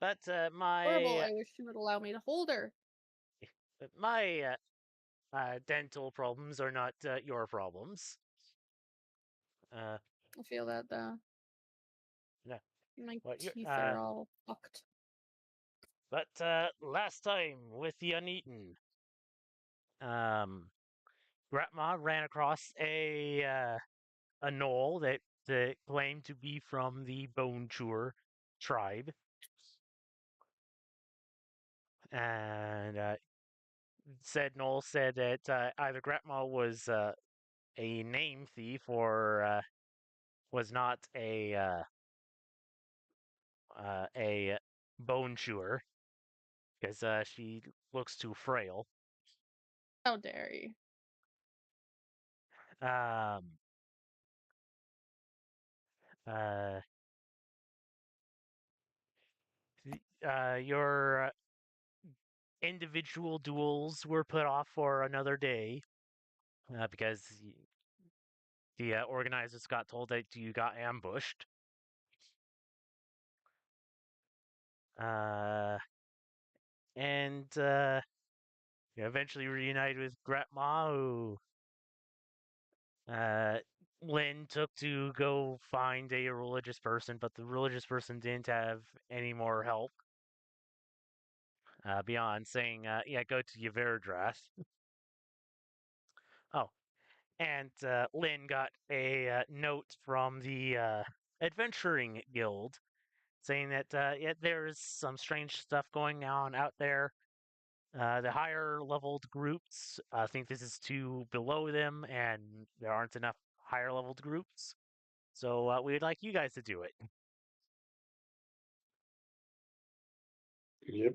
But Horrible. I wish you would allow me to hold her. my dental problems are not your problems. Uh, I feel that no, my what you teeth are all fucked. but last time with the uneaten, um, Grandma ran across a knoll that claimed to be from the Bone Chewer tribe, and said Knoll said that either Grandma was a name thief or was not a bone chewer because she looks too frail. How dare you? Um, uh, your individual duels were put off for another day because the organizers got told that you got ambushed. Uh, and you eventually reunited with Grandma, who uh, Lynn took to go find a religious person, but the religious person didn't have any more help beyond saying, "Yeah, go to Yverdras." Oh, and Lynn got a note from the adventuring guild saying that yeah, there's some strange stuff going on out there. The higher leveled groups think this is too below them, and there aren't enough higher leveled groups. So we'd like you guys to do it. Yep.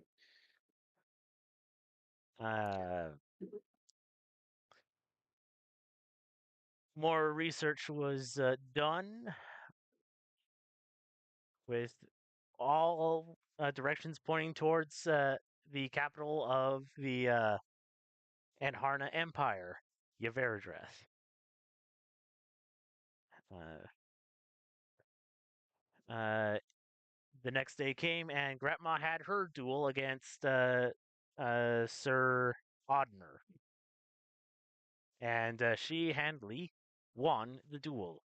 Uh, more research was done with all directions pointing towards the capital of the Anharna Empire, Yverdras. Uh, the next day came, and Gretma had her duel against Sir Audner, and she handily won the duel.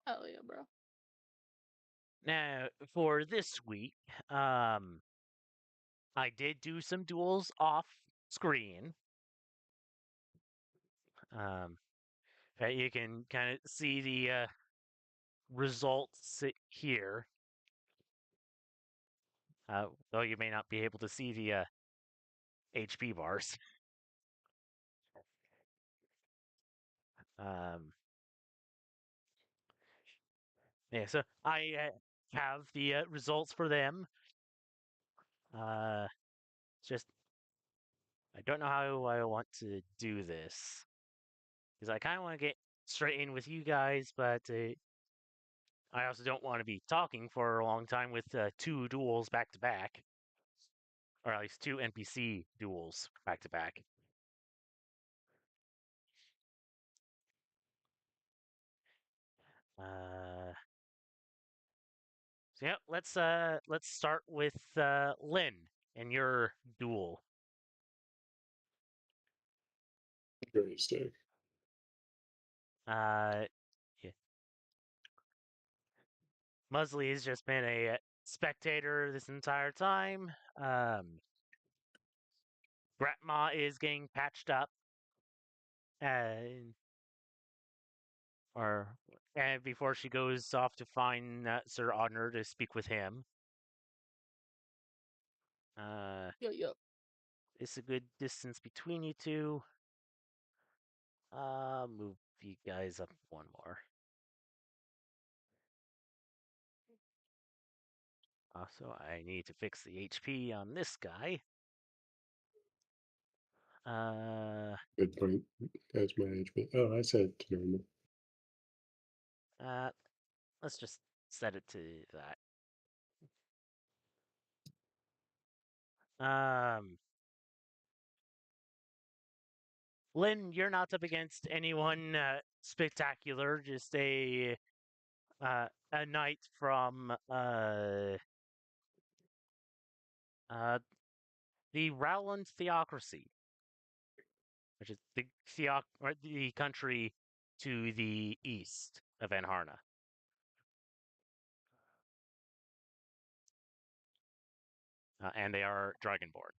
Hell yeah, bro. Now, for this week, I did do some duels off screen. You can kind of see the results here, though you may not be able to see the HP bars. Um, yeah, so I have the results for them. Just I don't know how I want to do this because I kind of want to get straight in with you guys, but I also don't want to be talking for a long time with two duels back to back, or at least two NPC duels back to back. So yeah, let's start with Lynn and your duel. Very sick. Uh, yeah. Musley has just been a spectator this entire time. Gratma is getting patched up, and or and before she goes off to find Sir Honor to speak with him. Yo, yo. It's a good distance between you two. Move you guys up one more. Also, I need to fix the HP on this guy. Good point. That's my HP. Oh, I said to normal. Let's just set it to that. Lynn, you're not up against anyone spectacular. Just a knight from The Rowland Theocracy, which is the country to the east of Anharna. And they are Dragonborn.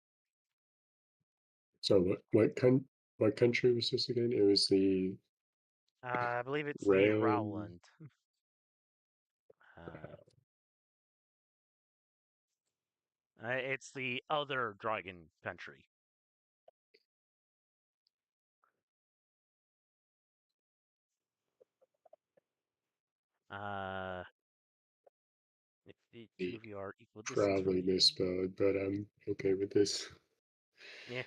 So what country was this again? It was the I believe it's the Ram. Rowland. It's the other dragon country. If the two of you are equal distance from Probably me, misspelled, but I'm okay with this. yeah.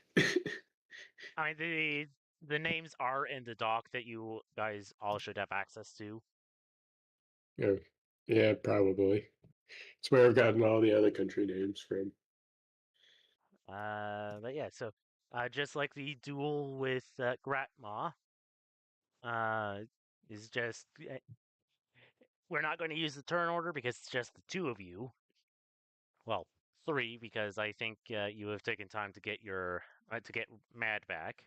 I mean, the names are in the doc that you guys all should have access to. Yeah, yeah, probably. It's where I've gotten all the other country names from. But yeah, so just like the duel with Gratma, is just we're not going to use the turn order because it's just the two of you. Well, three because I think you have taken time to get your to get Mad back.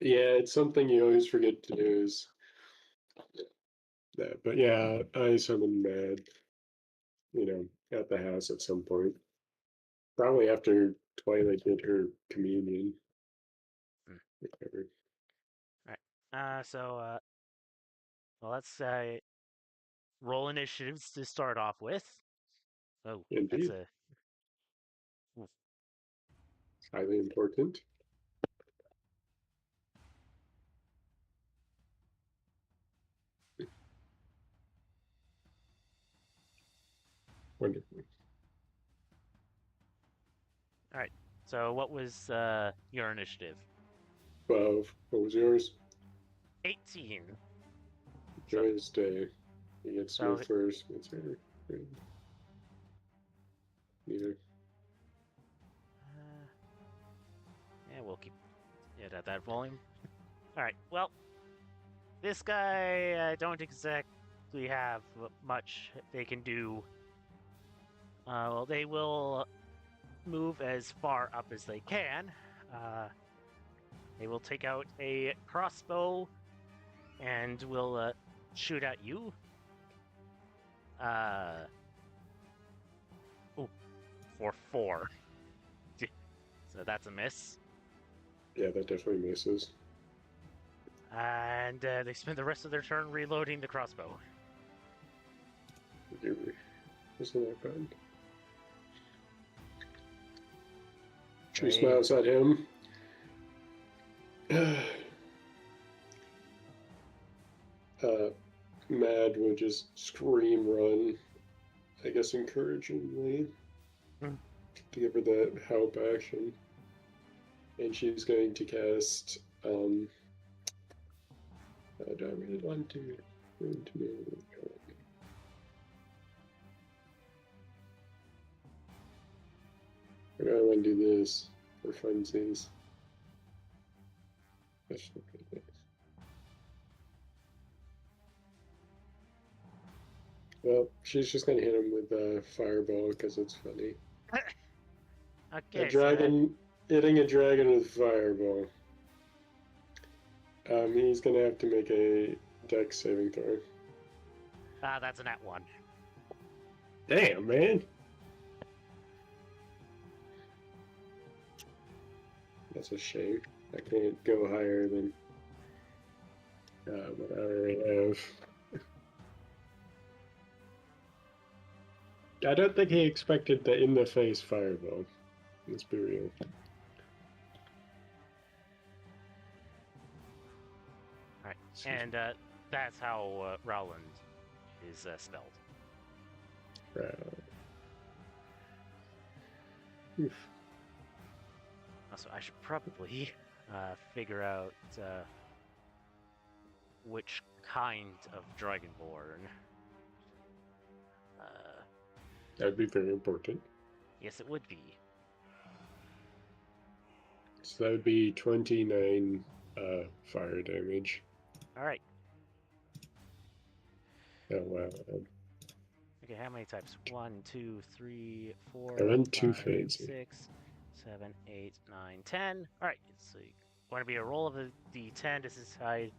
Yeah, it's something you always forget to do is that. But yeah, I summoned Mad, at the house at some point. Probably after Twilight did her communion. Whatever. All right. Well, let's roll initiatives to start off with. Oh, that's Indeed. a oof. Highly important. Wonderful. All right. So, what was your initiative? 12. What was yours? 18. So, Joy's Day. He gets to go so first. What's her friend? Neither. yeah, we'll keep it at that volume. All right. Well, this guy, I don't exactly have much they can do. Well, they will move as far up as they can. They will take out a crossbow and will shoot at you. For 4. So that's a miss. Yeah, that definitely misses. And they spend the rest of their turn reloading the crossbow. Isn't that bad? She They... smiles at him. Mad will just scream, run, I guess encouragingly, to give her that help action. And she's going to cast, do I really want to go into I really want to do this for funsies. That's not good. Well, she's just gonna hit him with a fireball because it's funny. Okay, A dragon hitting a dragon with fireball. He's gonna have to make a dex saving throw. That's a nat 1. Damn, man. That's a shame. I can't go higher than what I already have. I don't think he expected the in-the-face fireball. Let's be real. Alright, and that's how Rowland is spelled. Oof. Also, I should probably figure out which kind of Dragonborn. That'd be very important. Yes, it would be. So that would be 29 fire damage. All right. Oh, wow. Okay, how many types? 1, 2, 3, 4, I went too 5, fancy. 6, 7, 8, 9, 10. Alright, so you want to be a roll of a d10 to decide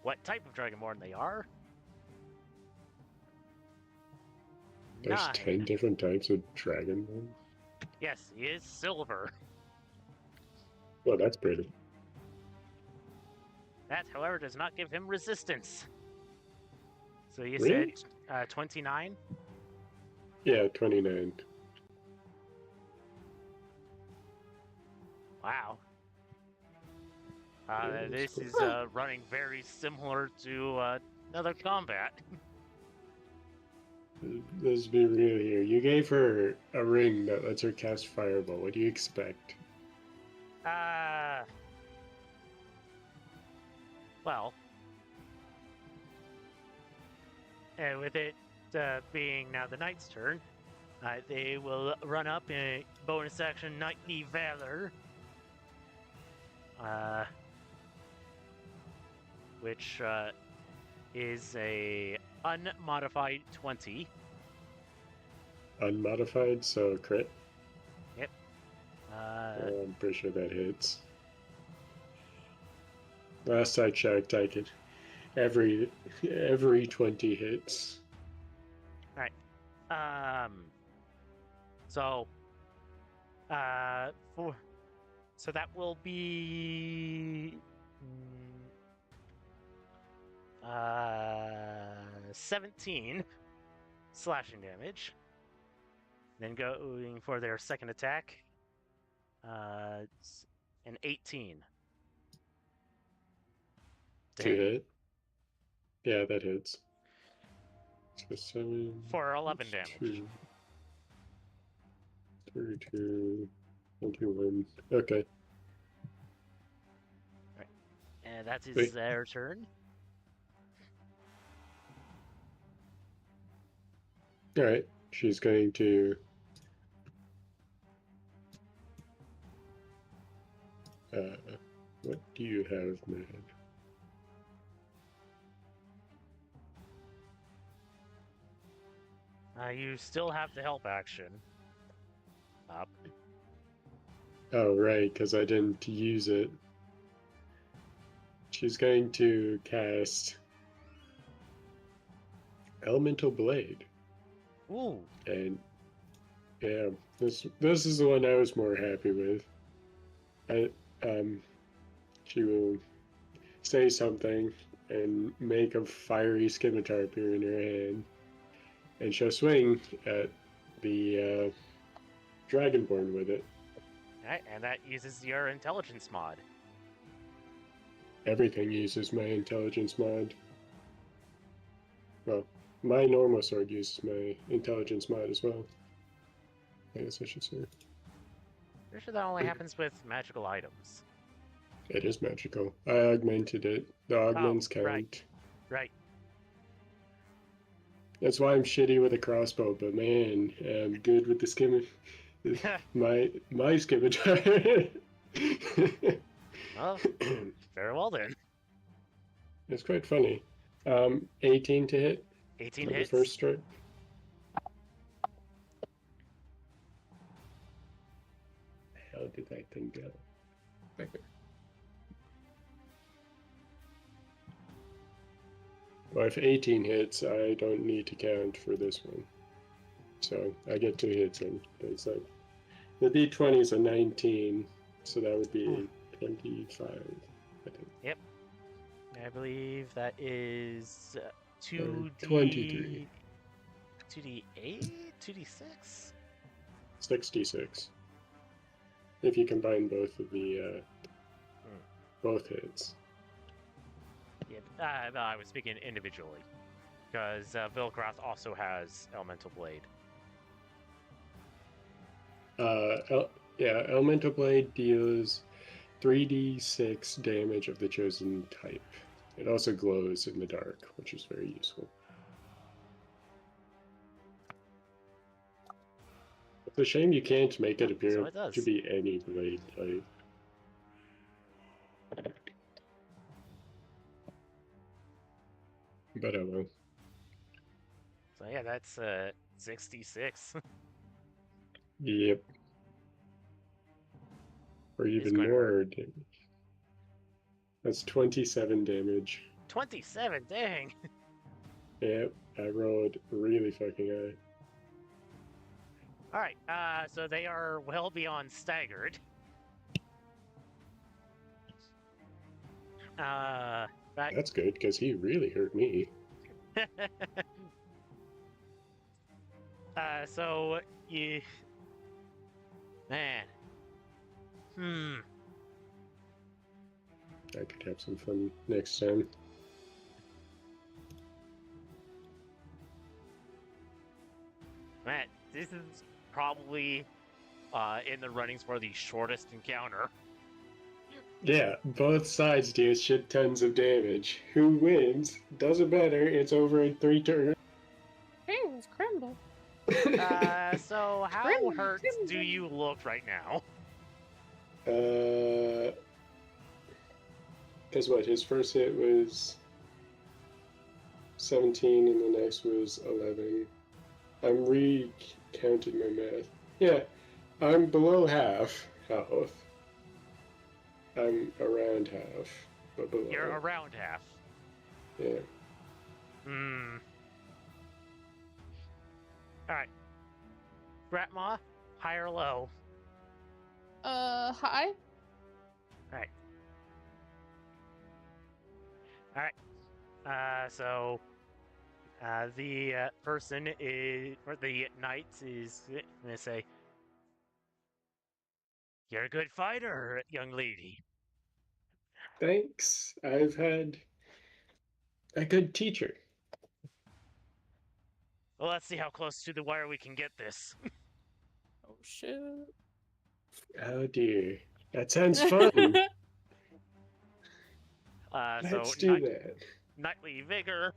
what type of Dragonborn they are. There's 9. 10 different types of Dragonborn? Yes, he is silver. Well, that's pretty. That, however, does not give him resistance. So you Really? said 29? Yeah, 29. Wow. Yeah, This cool. is running very similar to another combat. Let's be real here. You gave her a ring that lets her cast Fireball. What do you expect? Well, with it being now the knight's turn, they will run up in a bonus action Knightly Valor, which is a unmodified 20. Unmodified, so crit? Yep. I'm pretty sure that hits. Last I checked, I could every 20 hits. All right. So, so that will be 17 slashing damage. Then going for their second attack, it's an 18. To To hit. hit? Yeah, that hits. So 7. For 11 damage. 32, 21. Okay. Right. And that is Wait. their turn. Alright. She's going to what do you have, man? You still have the help action up. Oh, right, because I didn't use it. She's going to cast Elemental Blade. Ooh. And yeah, this is the one I was more happy with. She will say something and make a fiery scimitar appear in her hand, and she'll swing at the Dragonborn with it. Alright, and that uses your intelligence mod. Everything uses my intelligence mod. Well, my normal sword uses my intelligence mod as well. I guess I should say. Pretty sure that only happens with magical items. It is magical. I augmented it. The augments count. Right. That's why I'm shitty with a crossbow, but man, I'm good with the scimitar. my scimitar. Well, very well then. It's quite funny. 18 to hit. 18 for hits. The first strike. How did that thing go? Okay. Well, if 18 hits, I don't need to count for this one. So I get 2 hits in. It's like the d20 is a 19, so that would be 25, I think. Yep. I believe that is 2D... 23. 2D8? 2D6? 66. If you combine both of the both hits. Yeah, I was speaking individually, because Vilcross also has Elemental Blade. Yeah, Elemental Blade deals 3d6 damage of the chosen type. It also glows in the dark, which is very useful. It's a shame you can't make it appear to be any blade type. But oh well. So yeah, that's 66. Yep. Or It's even going to hurt. more damage. That's 27 damage. 27, dang. Yep, I rolled really fucking high. Alright, so they are well beyond staggered. Right. That's good, because he really hurt me. So you, man, I could have some fun next time. man, this is probably in the runnings for the shortest encounter. Yeah, both sides do shit tons of damage. Who wins? Doesn't matter, it's over in 3 turns. Things crumble. So how hurt do you look right now? Because what, his first hit was 17 and the next was 11. I'm recounting my math. Yeah, I'm below half health. I'm around half, but below. You're around half. Yeah. Alright. Gratma, high or low? High. Alright. Alright. So the person is, or the knight is gonna say, "You're a good fighter, young lady." Thanks. I've had a good teacher. Well, let's see how close to the wire we can get this. Oh shit. Oh dear. That sounds fun. Let's do that. Knightly vigor.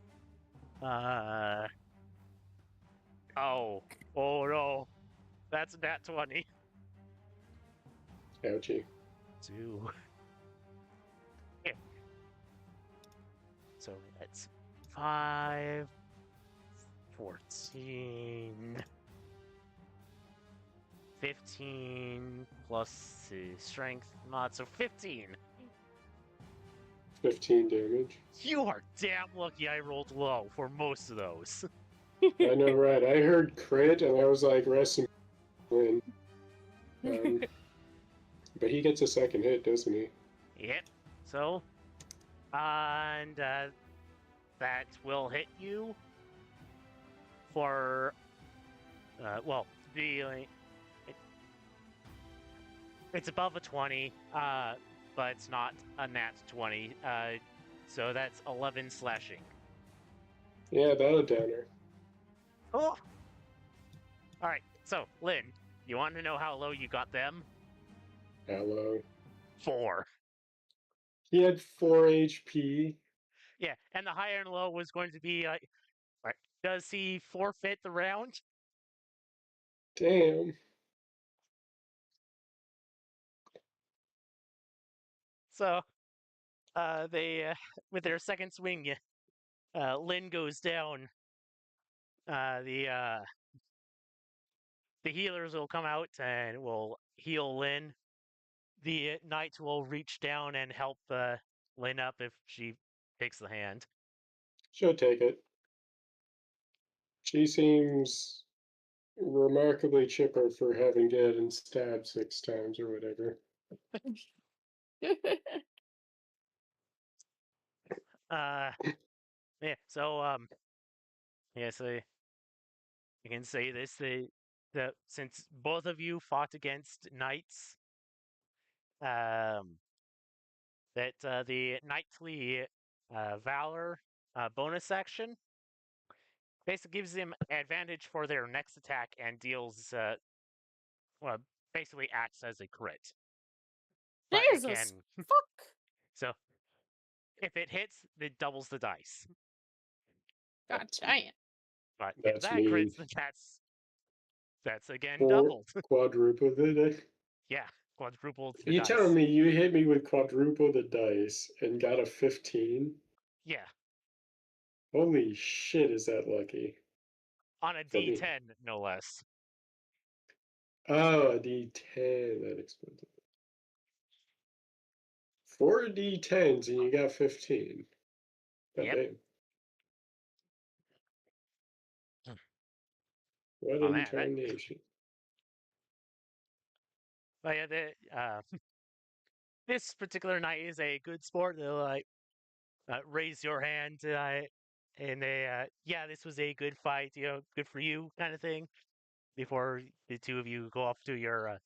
Oh no. That's a nat 20. Ouchie. 2. Yeah. So that's 5, 14, 15 plus his strength mod, so 15. 15 damage. You are damn lucky I rolled low for most of those. I know, right? I heard crit and I was like, rest in win. But he gets a second hit, doesn't he? Yep. So, and that will hit you for, well, it's above a 20, but it's not a nat 20, so that's 11 slashing. Yeah, that'll down her. Oh! Alright, so, Lynn, you want to know how low you got them? How low? 4. He had 4 HP. Yeah, and the high and low was going to be like, right, does he forfeit the round? Damn. So, they, with their second swing, Lynn goes down. The healers will come out and will heal Lynn. The knight will reach down and help Lynn up if she takes the hand. She'll take it. She seems remarkably chipper for having gotten stabbed 6 times or whatever. Yeah, so, yeah, so you can say this, since both of you fought against knights, that the knightly valor bonus action basically gives them advantage for their next attack and deals, well, basically acts as a crit. But Jesus, again, fuck. so if it hits, it doubles the dice. God damn. But if That's that mean. crits, then that's again 4 doubled. quadruple the dice. Yeah, quadrupled the You dice. telling me you hit me with quadruple the dice and got a 15? Yeah. Holy shit, is that lucky? on a for me. D10, no less. Oh, a D10. That explains it. 4 D10s and you got 15. God Yep. damn. What Oh in man, that. tarnation? But yeah, this particular night is a good sport. They'll like raise your hand, and they, yeah, this was a good fight. Good for you, kind of thing. Before the two of you go off to your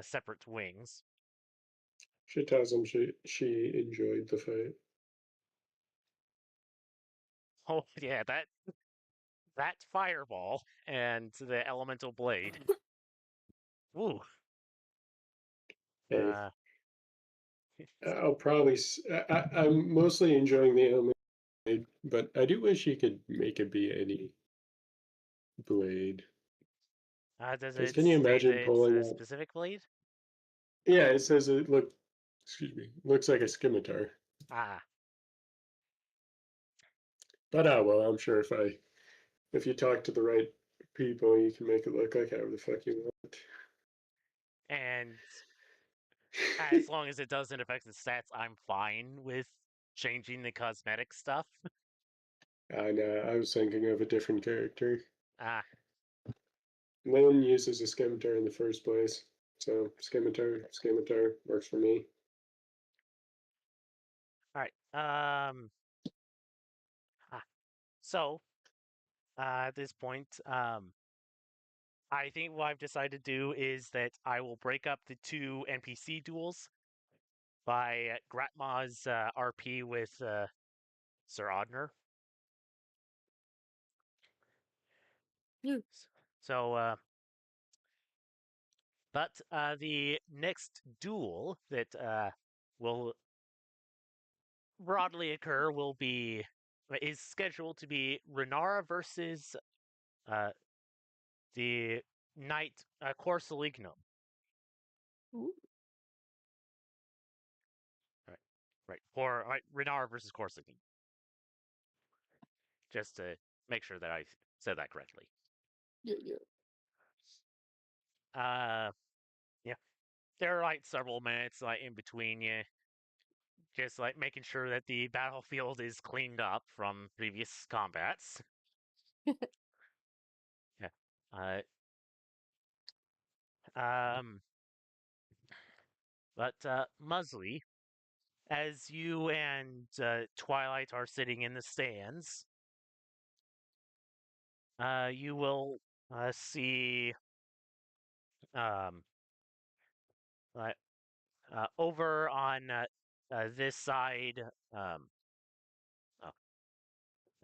separate wings. She tells him she enjoyed the fight. Oh yeah, that fireball and the elemental blade. Ooh. Hey, Uh, I'll probably. I'm mostly enjoying the anime, but I do wish he could make it be any blade. does Because it can you state that imagine it's pulling a out? specific blade? Yeah, it says it look. Excuse me, looks like a scimitar. Ah, But well, I'm sure if you talk to the right people, you can make it look like however the fuck you want. and as long as it doesn't affect the stats, I'm fine with changing the cosmetic stuff. I know. I was thinking of a different character. Ah, Lynn uses a scimitar in the first place, so scimitar works for me. all right. Ah, so at this point, I think what I've decided to do is that I will break up the two NPC duels by Gratma's RP with Sir Odner. You. So, but the next duel that will broadly occur will be is scheduled to be Renara versus uh, the Knight Corsalignum. Ooh. Right, right, or right, Renara versus Corsalignum. Just to make sure that I said that correctly. Yeah, yeah. Yeah, there are like several minutes like in between you, just like making sure that the battlefield is cleaned up from previous combats. Yeah. Um, but Musley, as you and Twilight are sitting in the stands, you will see um, uh, over on this side, um,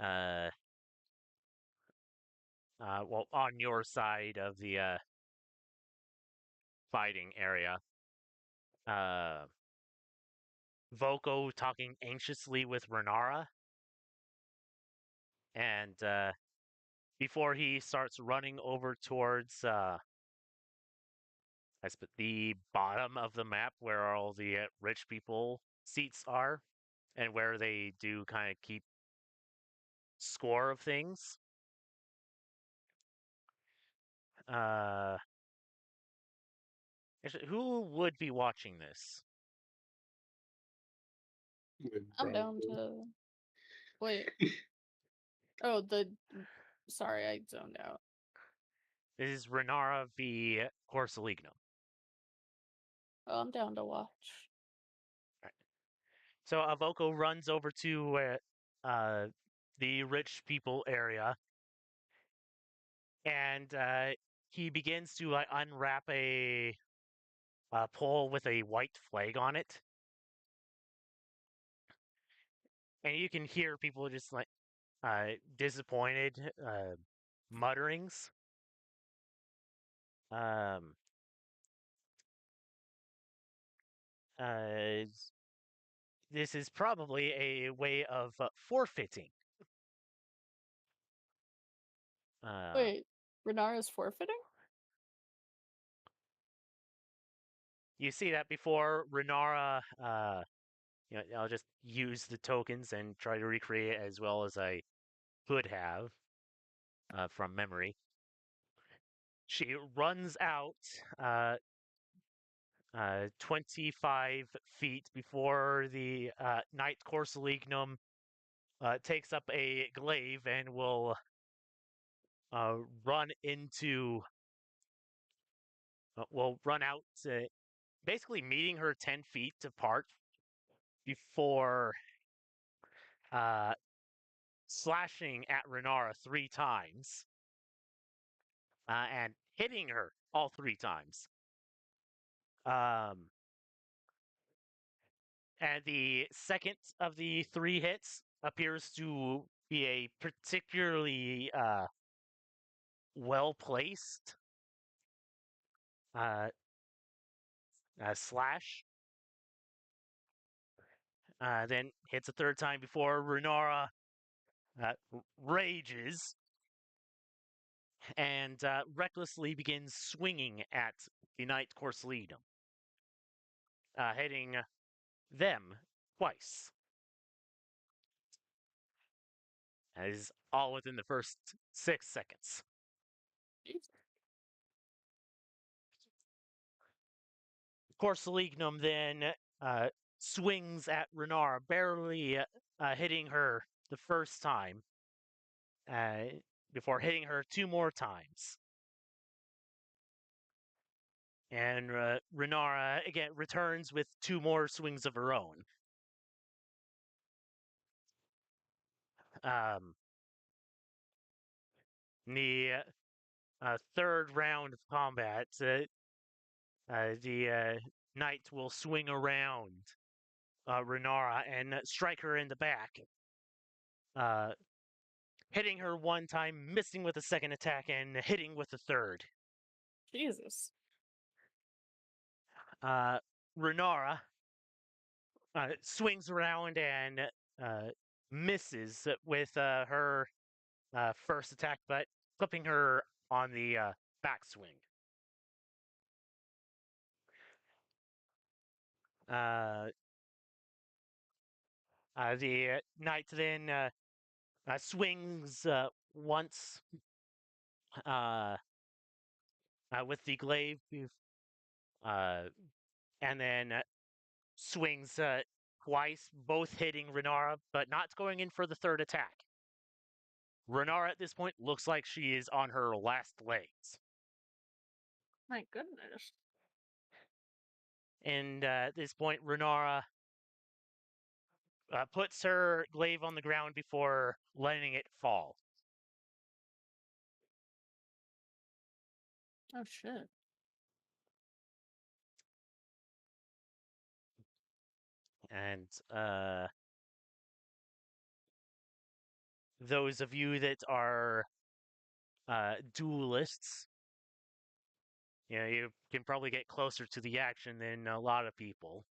oh, well, on your side of the fighting area, uh, Voko talking anxiously with Renara, and before he starts running over towards the bottom of the map where all the rich people seats are, and where they do kind of keep score of things. Uh, actually, who would be watching this? Lynn, I'm down probably. to. Wait. Oh, Sorry, I zoned out. This is Renara v Corsalignum. Oh, I'm down to watch. Right. So Avoko runs over to uh, the rich people area, and he begins to like unwrap a pole with a white flag on it, and you can hear people just like disappointed mutterings. Um, uh, this is probably a way of forfeiting. Uh, Wait, Renara's forfeiting? you see that before Renara, I'll just use the tokens and try to recreate as well as I could have. from memory. She runs out 25 feet before the Knight Corsalignum takes up a glaive and will run into. Will run out, basically meeting her 10 feet apart before uh, slashing at Renara 3 times and hitting her all 3 times. And the second of the 3 hits appears to be a particularly well placed slash. Then hits a third time before Renara rages and recklessly begins swinging at the Knight Corsalignum, hitting them twice. That is all within the first 6 seconds. Jesus. Corsalignum then swings at Renara, barely hitting her the first time, before hitting her 2 more times. And Renara again returns with 2 more swings of her own. The third round of combat, the knight will swing around Renara and strike her in the back, hitting her 1 time, missing with a second attack, and hitting with the third. Jesus. Renara swings around and misses with her first attack, but flipping her on the backswing. The knight then swings once with the glaive, and then swings twice, both hitting Renara, but not going in for the third attack. Renara at this point looks like she is on her last legs. My goodness. And at this point, Renara puts her glaive on the ground before letting it fall. Oh shit. And those of you that are duelists, you can probably get closer to the action than a lot of people.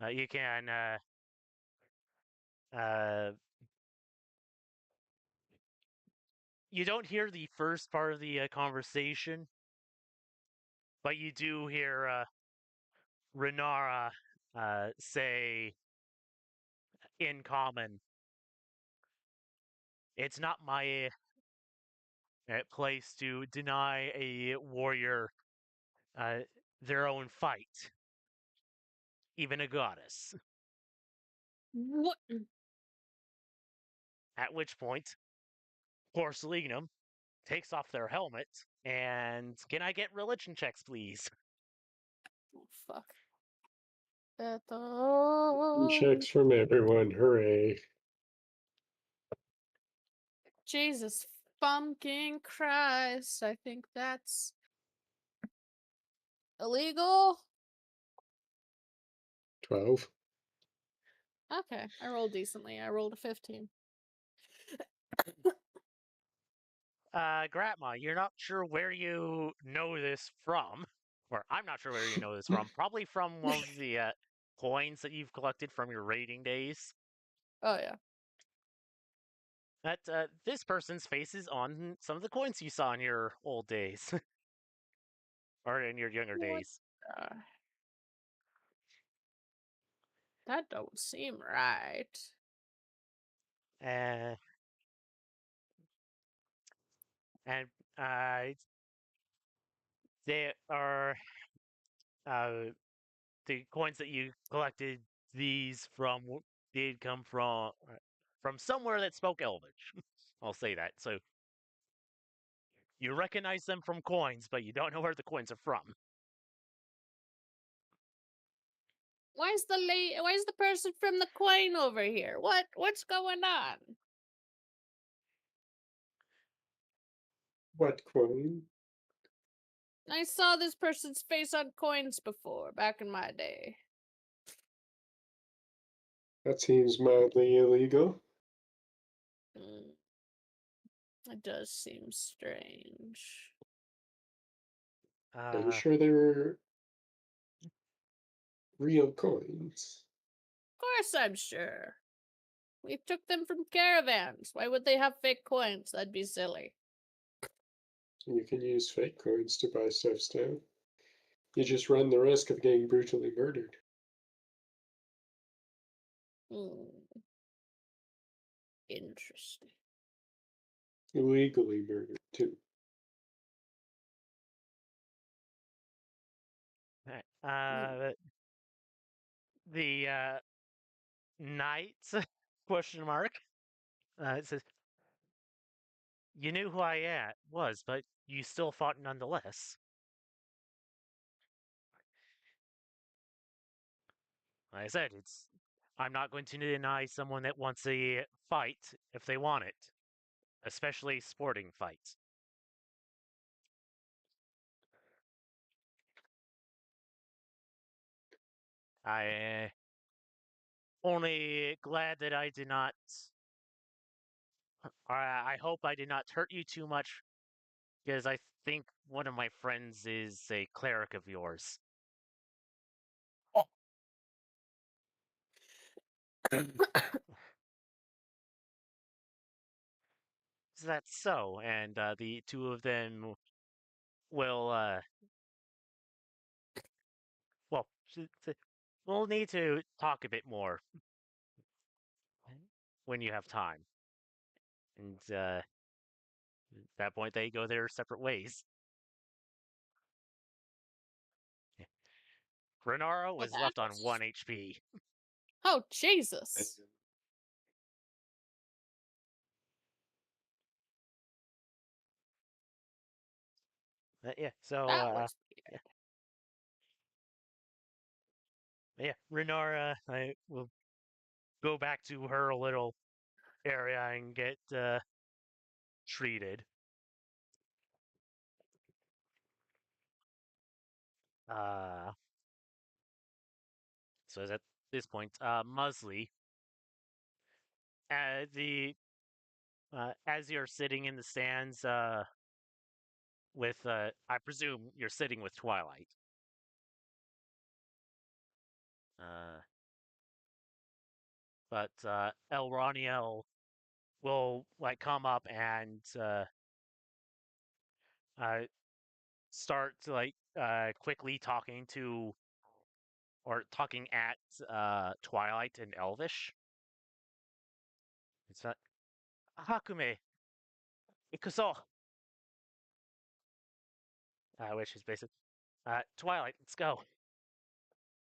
You can you don't hear the first part of the conversation, but you do hear Renara say in common, "It's not my place to deny a warrior their own fight, even a goddess." What? At which point, Porcelignum takes off their helmet, and can I get religion checks, please? Oh, fuck. Ethel. Checks from everyone, hooray. Jesus fucking Christ. I think that's illegal. 12. Okay, I rolled decently. I rolled a 15. Gratma, you're not sure where you know this from, or I'm not sure where you know this from. Probably from one of the coins that you've collected from your raiding days. Oh yeah. That this person's face is on some of the coins you saw in your old days, or in your younger What? days. That don't seem right. Uh, and they are the coins that you collected. These did come from somewhere that spoke Elvish. I'll say that. So you recognize them from coins, but you don't know where the coins are from. Why is the person from the coin over here? What's going on? What coin? I saw this person's face on coins before, back in my day. That seems mildly illegal. It does seem strange. Are you sure they were real coins? Of course I'm sure. We took them from caravans. Why would they have fake coins? That'd be silly. You can use fake coins to buy stuff still. You just run the risk of getting brutally murdered. Interesting. Illegally murdered, too. The knight question mark. It says, "You knew who I was, but you still fought nonetheless." Like I said, I'm not going to deny someone that wants a fight if they want it, especially sporting fights. I only glad that I did not. I hope I did not hurt you too much, because I think one of my friends is a cleric of yours. Is that so? And the two of them will, well, we'll need to talk a bit more when you have time. And at that point, they go their separate ways. Renaro What was left on happens? 1 HP. Oh, Jesus. Yeah, so, That was weird. yeah, Renara, I will go back to her little area and get treated. Uh, so at this point, Musley, the as you're sitting in the stands, with I presume you're sitting with Twilight. Uh, but Elroniel will like come up and uh, start like quickly talking to or talking at Twilight and Elvish. It's not Hakume Ikuso, which is basically Twilight. Let's go.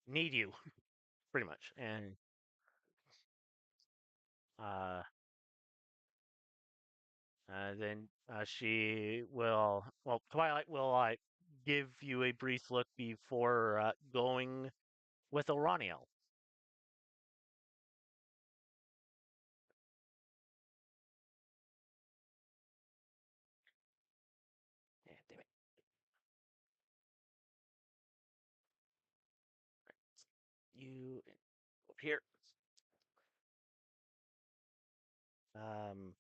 Need you, pretty much, and uh, then she will. Well, Twilight will give you a brief look before going with Oraniel. Yeah, damn it. You up here. Um,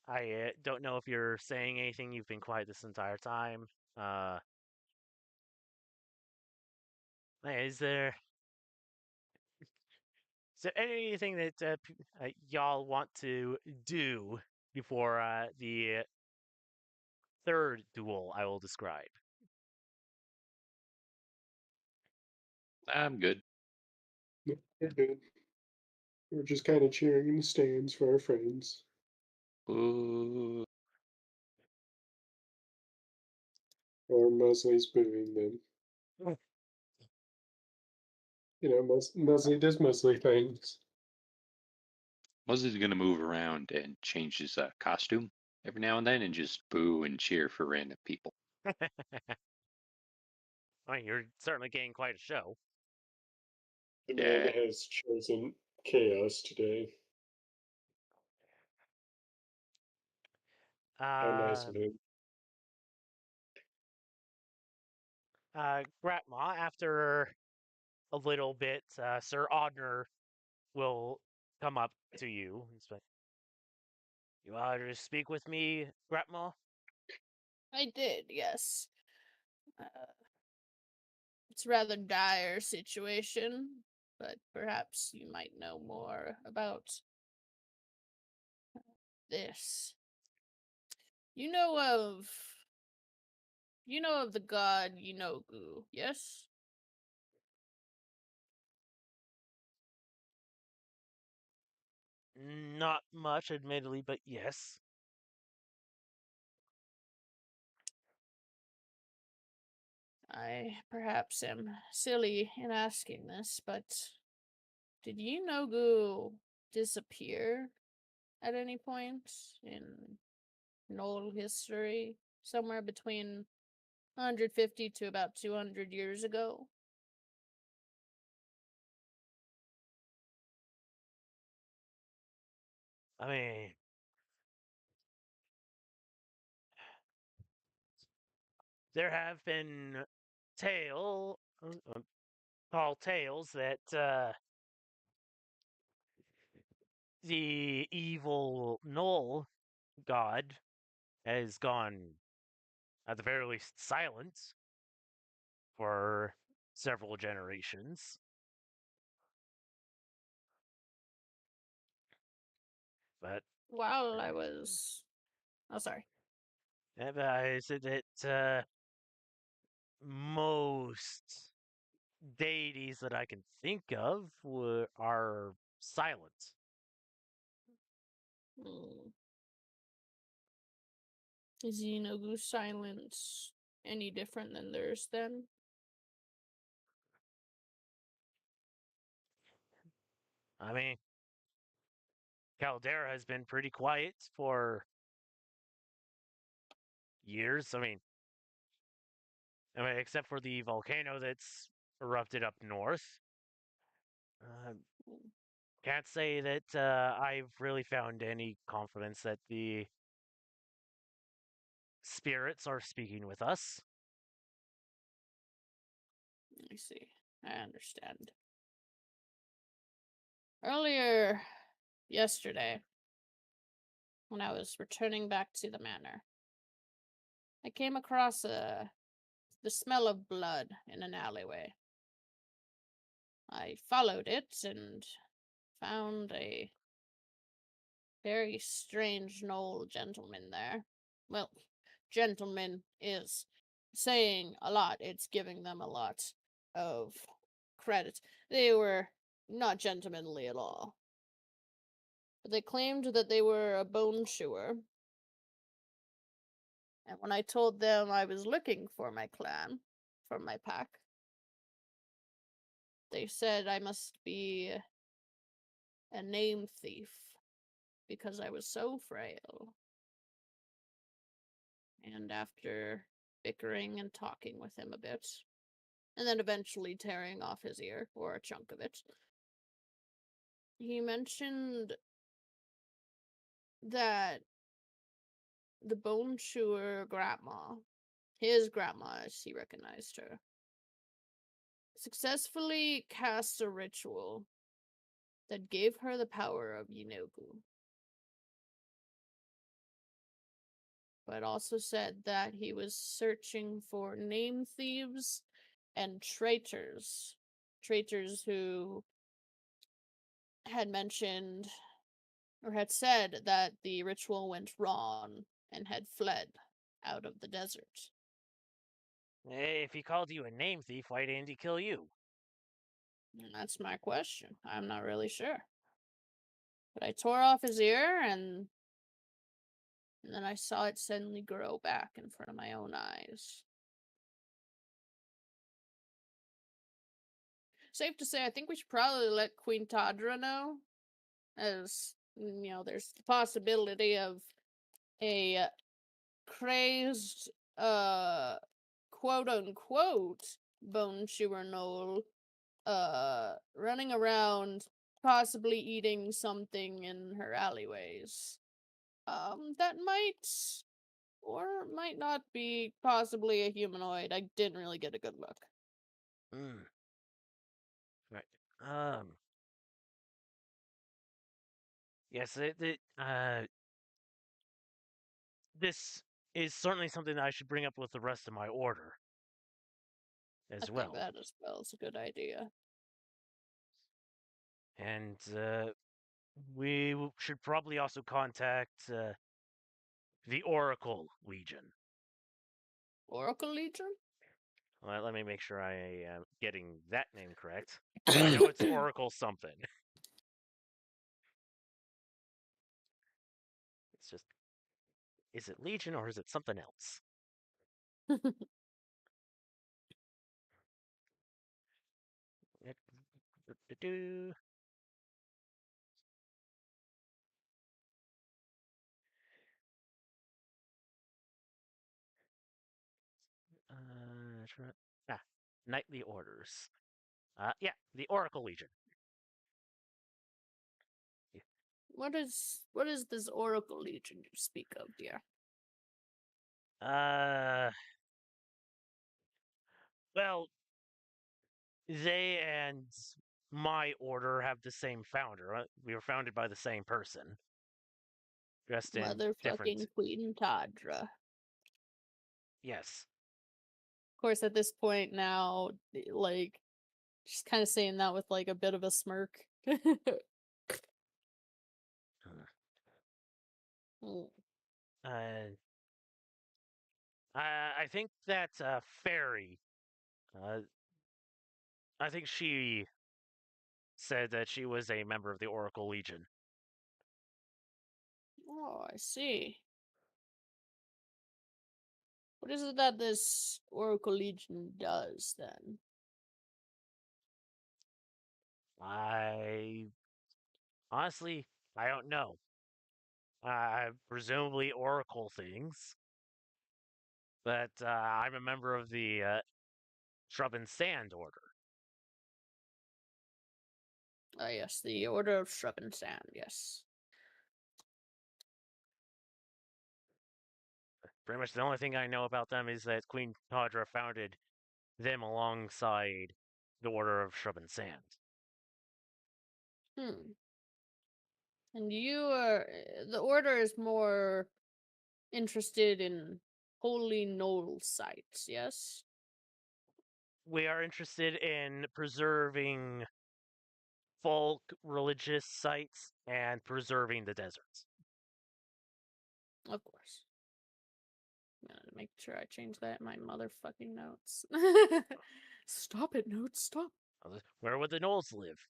I don't know if you're saying anything. You've been quiet this entire time. Uh, is there anything that y'all want to do before the third duel I will describe? I'm good. No, we're good. We're just kind of cheering in the stands for our friends. Ooh. Or Mosley's moving them. You know, Mosley does Mosley things. Mosley's gonna move around and change his costume every now and then and just boo and cheer for random people. I mean, you're certainly getting quite a show. The man Yeah. has chosen chaos today. How nice Uh, of him. Gratma, after a little bit, Sir Audner will come up to you and say, "You want to speak with me, Gratma?" I did, yes. Uh, it's a rather dire situation, but perhaps you might know more about this. You know of the god Yinogu, yes? Not much, admittedly, but yes. I perhaps am silly in asking this, but did Yinogu disappear at any point in Knoll history? Somewhere between 150 to about 200 years ago? I mean, there have been tale, tall tales that the evil Knoll god has gone, at the very least, silent for several generations. But While I was. Oh, sorry. I said that most deities that I can think of are silent. Hmm. Is Yinogu's silence any different than theirs then? I mean, Caldera has been pretty quiet for years. I mean, except for the volcano that's erupted up north. Uh, can't say that I've really found any confidence that the spirits are speaking with us. I see. I understand. Earlier yesterday, when I was returning back to the manor, I came across the smell of blood in an alleyway. I followed it and found a very strange Knoll gentleman there. Well, gentleman is saying a lot. It's giving them a lot of credit. They were not gentlemanly at all. But they claimed that they were a bone chewer. And when I told them I was looking for my clan, for my pack, they said I must be a name thief because I was so frail. And after bickering and talking with him a bit, and then eventually tearing off his ear, or a chunk of it, he mentioned that the bone chewer grandma, his grandma as he recognized her, successfully cast a ritual that gave her the power of Yinogu. But also said that he was searching for name thieves and traitors. Traitors who had mentioned or had said that the ritual went wrong and had fled out of the desert. If he called you a name thief, why didn't he kill you? And that's my question. I'm not really sure. But I tore off his ear and then I saw it suddenly grow back in front of my own eyes. safe to say, I think we should probably let Queen Tadra know, as there's the possibility of a crazed, quote unquote, bone chewer knoll, running around, possibly eating something in her alleyways. That might or might not be possibly a humanoid. I didn't really get a good look. Right. Yes. This is certainly something that I should bring up with the rest of my order I as think well. that as well is a good idea. And we should probably also contact the Oracle Legion. Oracle Legion? Let me make sure I am getting that name correct. I know it's Oracle something. It's just, is it Legion or is it something else? Ah, nightly orders. Yeah, the Oracle Legion. What is this Oracle Legion you speak of, dear? Well, they and my order have the same founder. We were founded by the same person, dressed in different. Motherfucking Queen Tadra. Yes. Of course, at this point now, like, just kind of saying that with like a bit of a smirk. Mm. I think that Fairy. I think she said that she was a member of the Oracle Legion. Oh, I see. What is it that this Oracle Legion does then? I honestly, I don't know. Presumably Oracle things, but I'm a member of the Shrub and Sand Order. Ah, yes, the Order of Shrub and Sand, yes. Pretty much the only thing I know about them is that Queen Tadra founded them alongside the Order of Shrub and Sand. And you are... the Order is more interested in holy knoll sites, yes? We are interested in preserving folk religious sites and preserving the deserts. Of course. I'm gonna make sure I change that in my motherfucking notes. Stop it, notes, stop. Where would the gnolls live?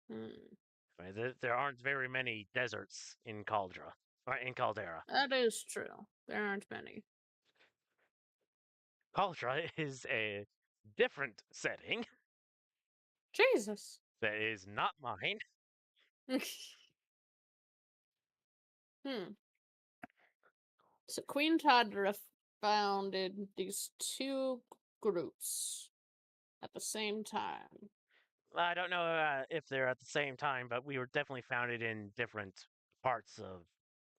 I mean, there aren't very many deserts in Caldera. Or in Caldera. That is true. There aren't many. Caldera is a different setting Jesus. that is not mine. So Queen Tadra founded these two groups at the same time. I don't know if they're at the same time, but we were definitely founded in different parts of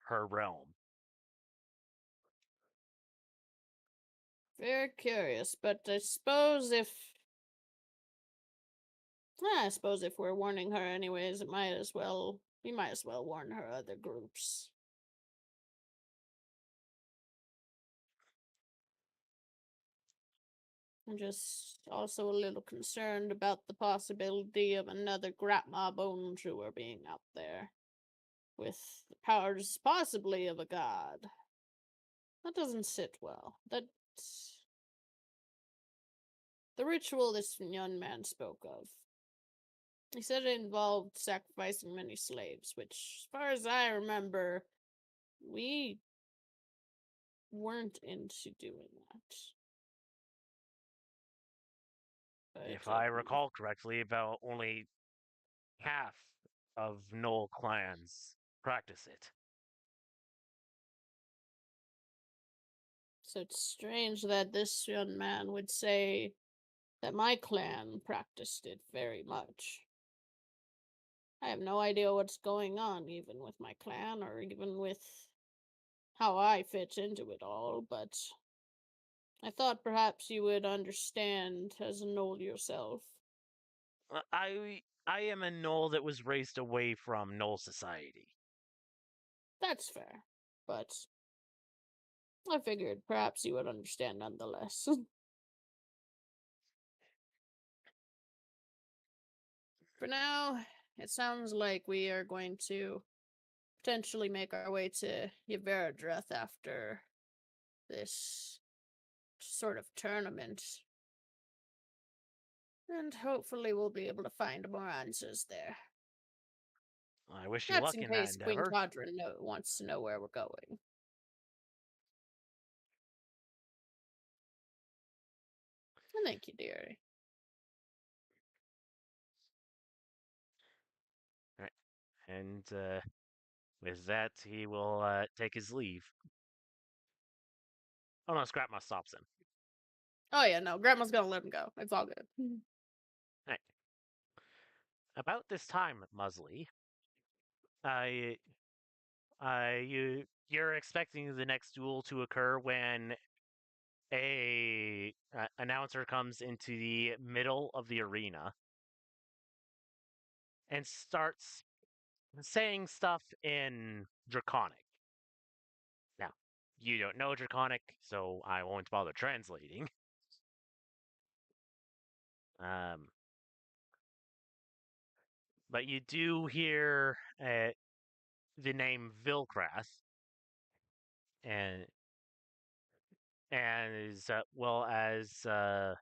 her realm. Very curious, but I suppose if we're warning her anyways, we might as well warn her other groups. I'm just also a little concerned about the possibility of another Gratma bone chewer being out there, with the powers possibly of a god. That doesn't sit well. The ritual this young man spoke of. He said it involved sacrificing many slaves, which, as far as I remember, we weren't into doing that. If But, I recall correctly, about only half of Knoll clans practice it. so it's strange that this young man would say that my clan practiced it very much. I have no idea what's going on, even with my clan, or even with how I fit into it all, but I thought perhaps you would understand as a Knoll yourself. I am a Knoll that was raised away from Knoll society. That's fair, but I figured perhaps you would understand nonetheless. For now, it sounds like we are going to potentially make our way to Yveradreth after this sort of tournament. And hopefully we'll be able to find more answers there. I wish you That's luck in in that case Queen endeavor. Quadra wants to know where we're going. Thank you, dearie. Right. And with that, he will take his leave. Oh no, Scrapma stops him. Oh yeah, no, Grandma's gonna let him go. It's all good. Right. About this time, Musley, you're expecting the next duel to occur when a announcer comes into the middle of the arena and starts saying stuff in Draconic. Now, you don't know Draconic, so I won't bother translating. Um, but you do hear the name Vilcrath, and as well as the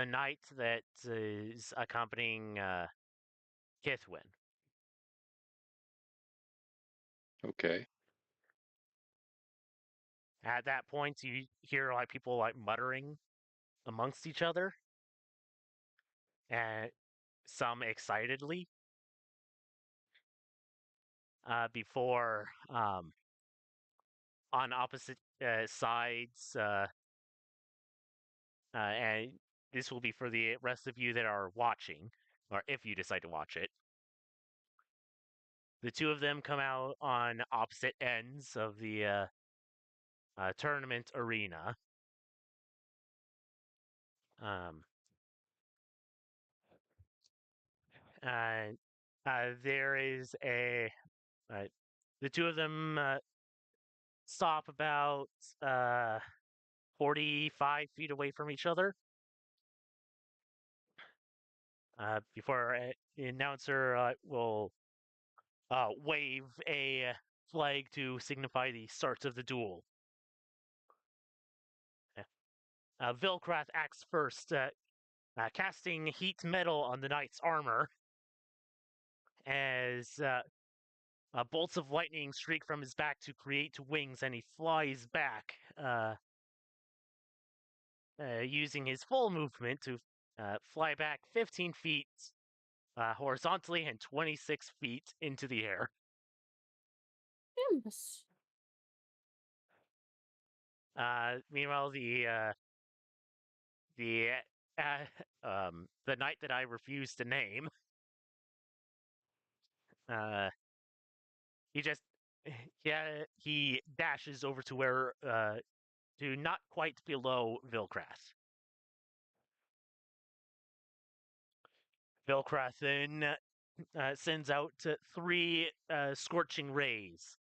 knight that is accompanying Kithwin. Okay. At that point, you hear like people like muttering amongst each other, and some excitedly. Before on opposite sides, and this will be for the rest of you that are watching, or if you decide to watch it. The two of them come out on opposite ends of the tournament arena. Um, and there is the two of them stop about 45 feet away from each other. Before the announcer will wave a flag to signify the start of the duel. Vilcrath acts first, casting heat metal on the knight's armor as bolts of lightning streak from his back to create wings, and he flies back, using his full movement to fly back 15 feet horizontally and 26 feet into the air. Nimbus. Meanwhile, the the knight that I refuse to name, he just he dashes over to where to not quite below Vilcrath. Vilcrath then sends out three scorching rays.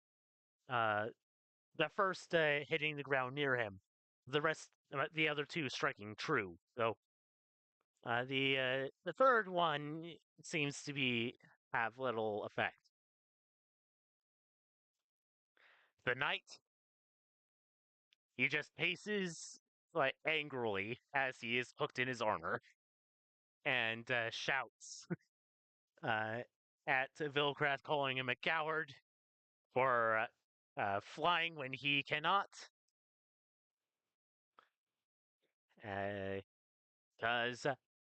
The first hitting the ground near him, the other two striking true. Though the third one seems to have little effect. The knight, he just paces like angrily as he is hooked in his armor, and shouts at Vilcrath, calling him a coward for flying when he cannot. Because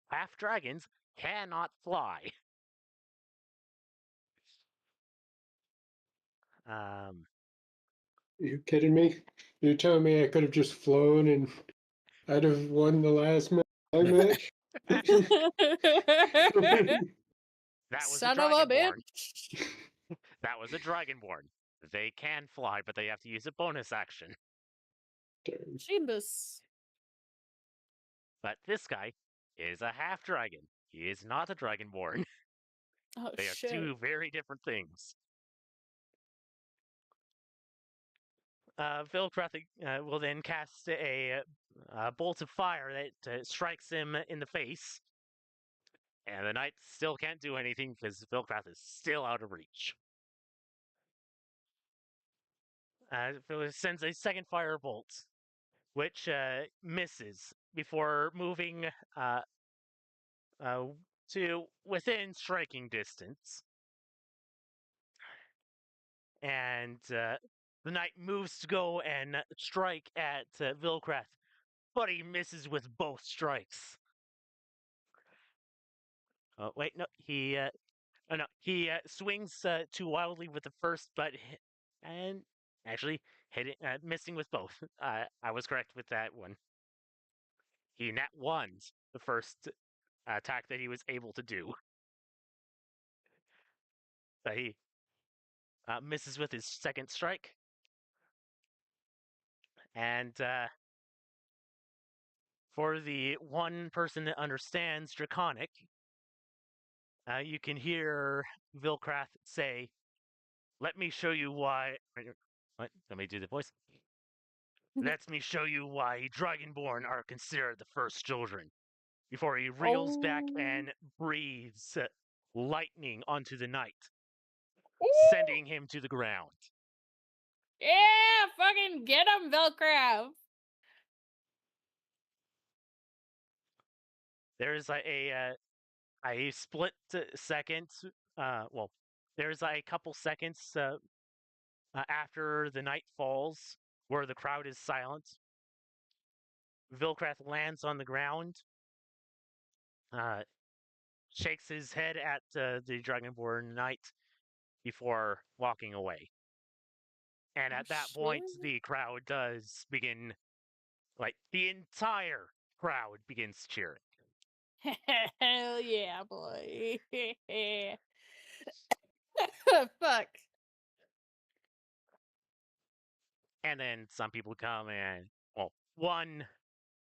half dragons cannot fly. Um, Are you kidding me? You're telling me I could have just flown and I'd have won the last match? that was a Son of a dragonborn. bitch. That was a dragonborn. They can fly, but they have to use a bonus action. Darn. Jeebus. But this guy is a half dragon. He is not a dragonborn. Oh They are shit. two very different things. Vilkrath will then cast a bolt of fire that strikes him in the face. And the knight still can't do anything because Vilkrath is still out of reach. Phil sends a second fire bolt, which misses before moving uh, to within striking distance. And the knight moves to go and strike at Vilkrath, but he misses with both strikes. Oh wait, no, he swings too wildly with the first, but and actually hitting, missing with both. I was correct with that one. He nat ones the first attack that he was able to do. But he misses with his second strike, and for the one person that understands Draconic, you can hear Vilkrath say, "Let me show you why." What? Let me do the voice. Let me show you why Dragonborn are considered the first children. Before he reels back Oh. and breathes lightning onto the knight, Ooh. sending him to the ground. Yeah, fucking get him, Velcro. There's a split second. Well, there's a couple seconds after the knight falls where the crowd is silent. Vilkrath lands on the ground, uh, shakes his head at the Dragonborn knight before walking away. And Oh, at that point, shit. the crowd does begin, like, the entire crowd begins cheering. Hell yeah, boy. Fuck. And then some people come and, well, one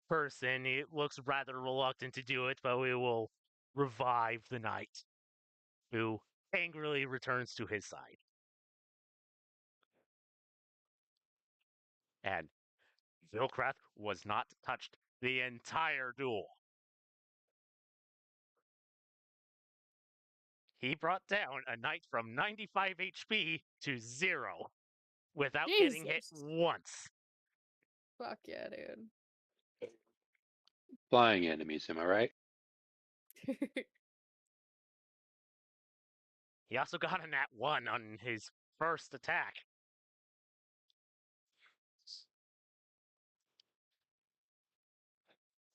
person, it looks rather reluctant to do it, but we will revive the knight, who angrily returns to his side. And Vilkrath was not touched the entire duel. He brought down a knight from 95 HP to 0 without getting hit Jesus. once. Fuck yeah, dude. Flying enemies, am I right? He also got a nat 1 on his first attack.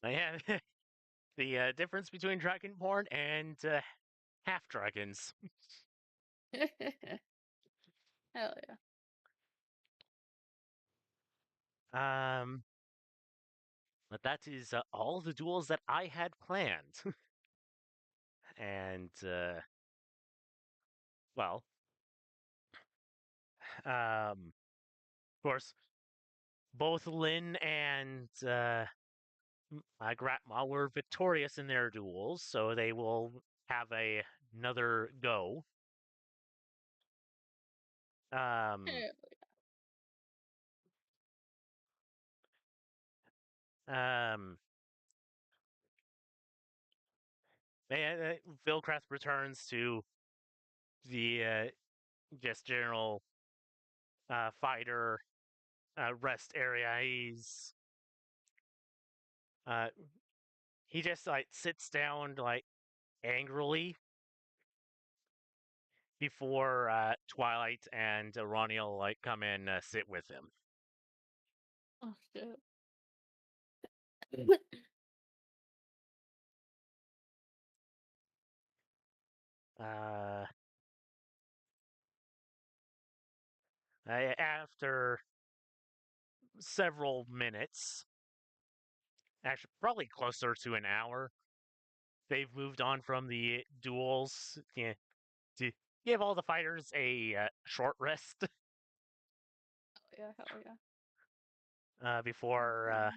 Yeah, the difference between Dragonborn and half dragons. Hell yeah. But that is all the duels that I had planned. And, well, of course, both Lynn and Gratma were victorious in their duels, so they will have another go. Um, um, and Vilcraft returns to the just general fighter rest area. Uh, he just like sits down like angrily before Twilight and Roniel like come in sit with him. Oh shit. Uh, After several minutes, actually probably closer to an hour, they've moved on from the duels to give all the fighters a short rest Yeah, hell yeah. before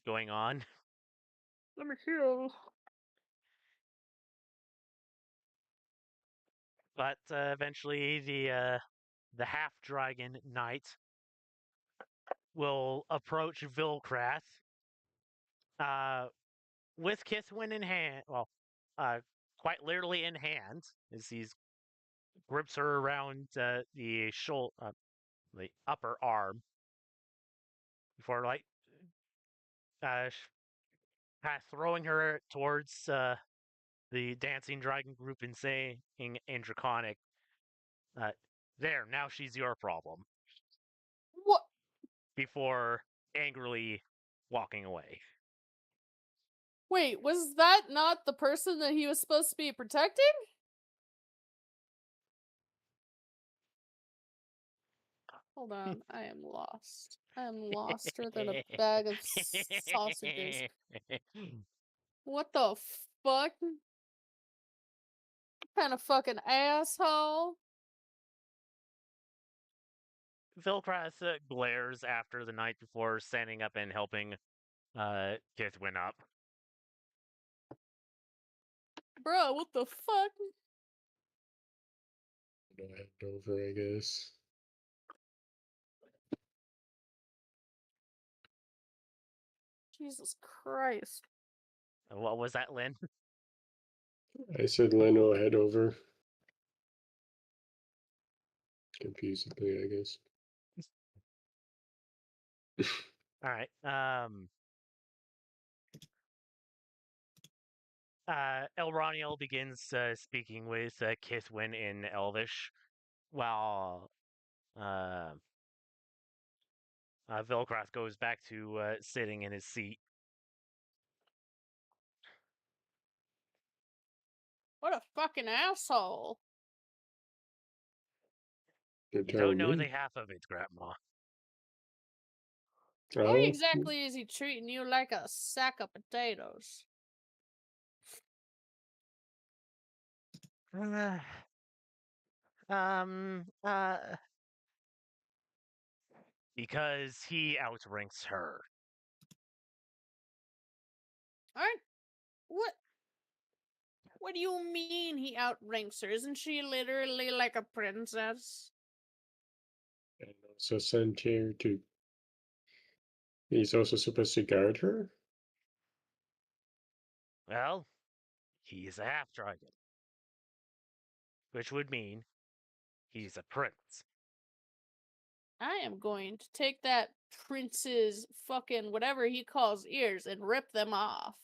going on. Let me heal. But eventually, the half dragon knight will approach Vilkrath uh, with Kithwin in hand. Well, quite literally in hand, as he grips her around the shoulder, the upper arm, before like throwing her towards the dancing dragon group and saying in Draconic, uh, "There, now she's your problem." What? Before angrily walking away. Wait, was that not the person that he was supposed to be protecting? Hold on, I am lost. I am loster than a bag of sausages. What the fuck? Kind of fucking asshole. Vilcras glares after the night before standing up and helping Kithwin up. Bro, what the fuck? Hand over, I guess. Jesus Christ. What was that, Lynn? I said Leno head over. Confusedly, I guess. All right. Elroniel begins speaking with Kithwin in Elvish, while Vilcras goes back to sitting in his seat. What a fucking asshole. You're You don't telling know me. the half of it, Grandma. Why Oh, exactly is he treating you like a sack of potatoes? Um, uh, because he outranks her. Alright. What do you mean he outranks her? Isn't she literally like a princess? and also sent here to. He's also supposed to guard her? Well, he's a half dragon, which would mean he's a prince. I am going to take that prince's fucking whatever he calls ears and rip them off.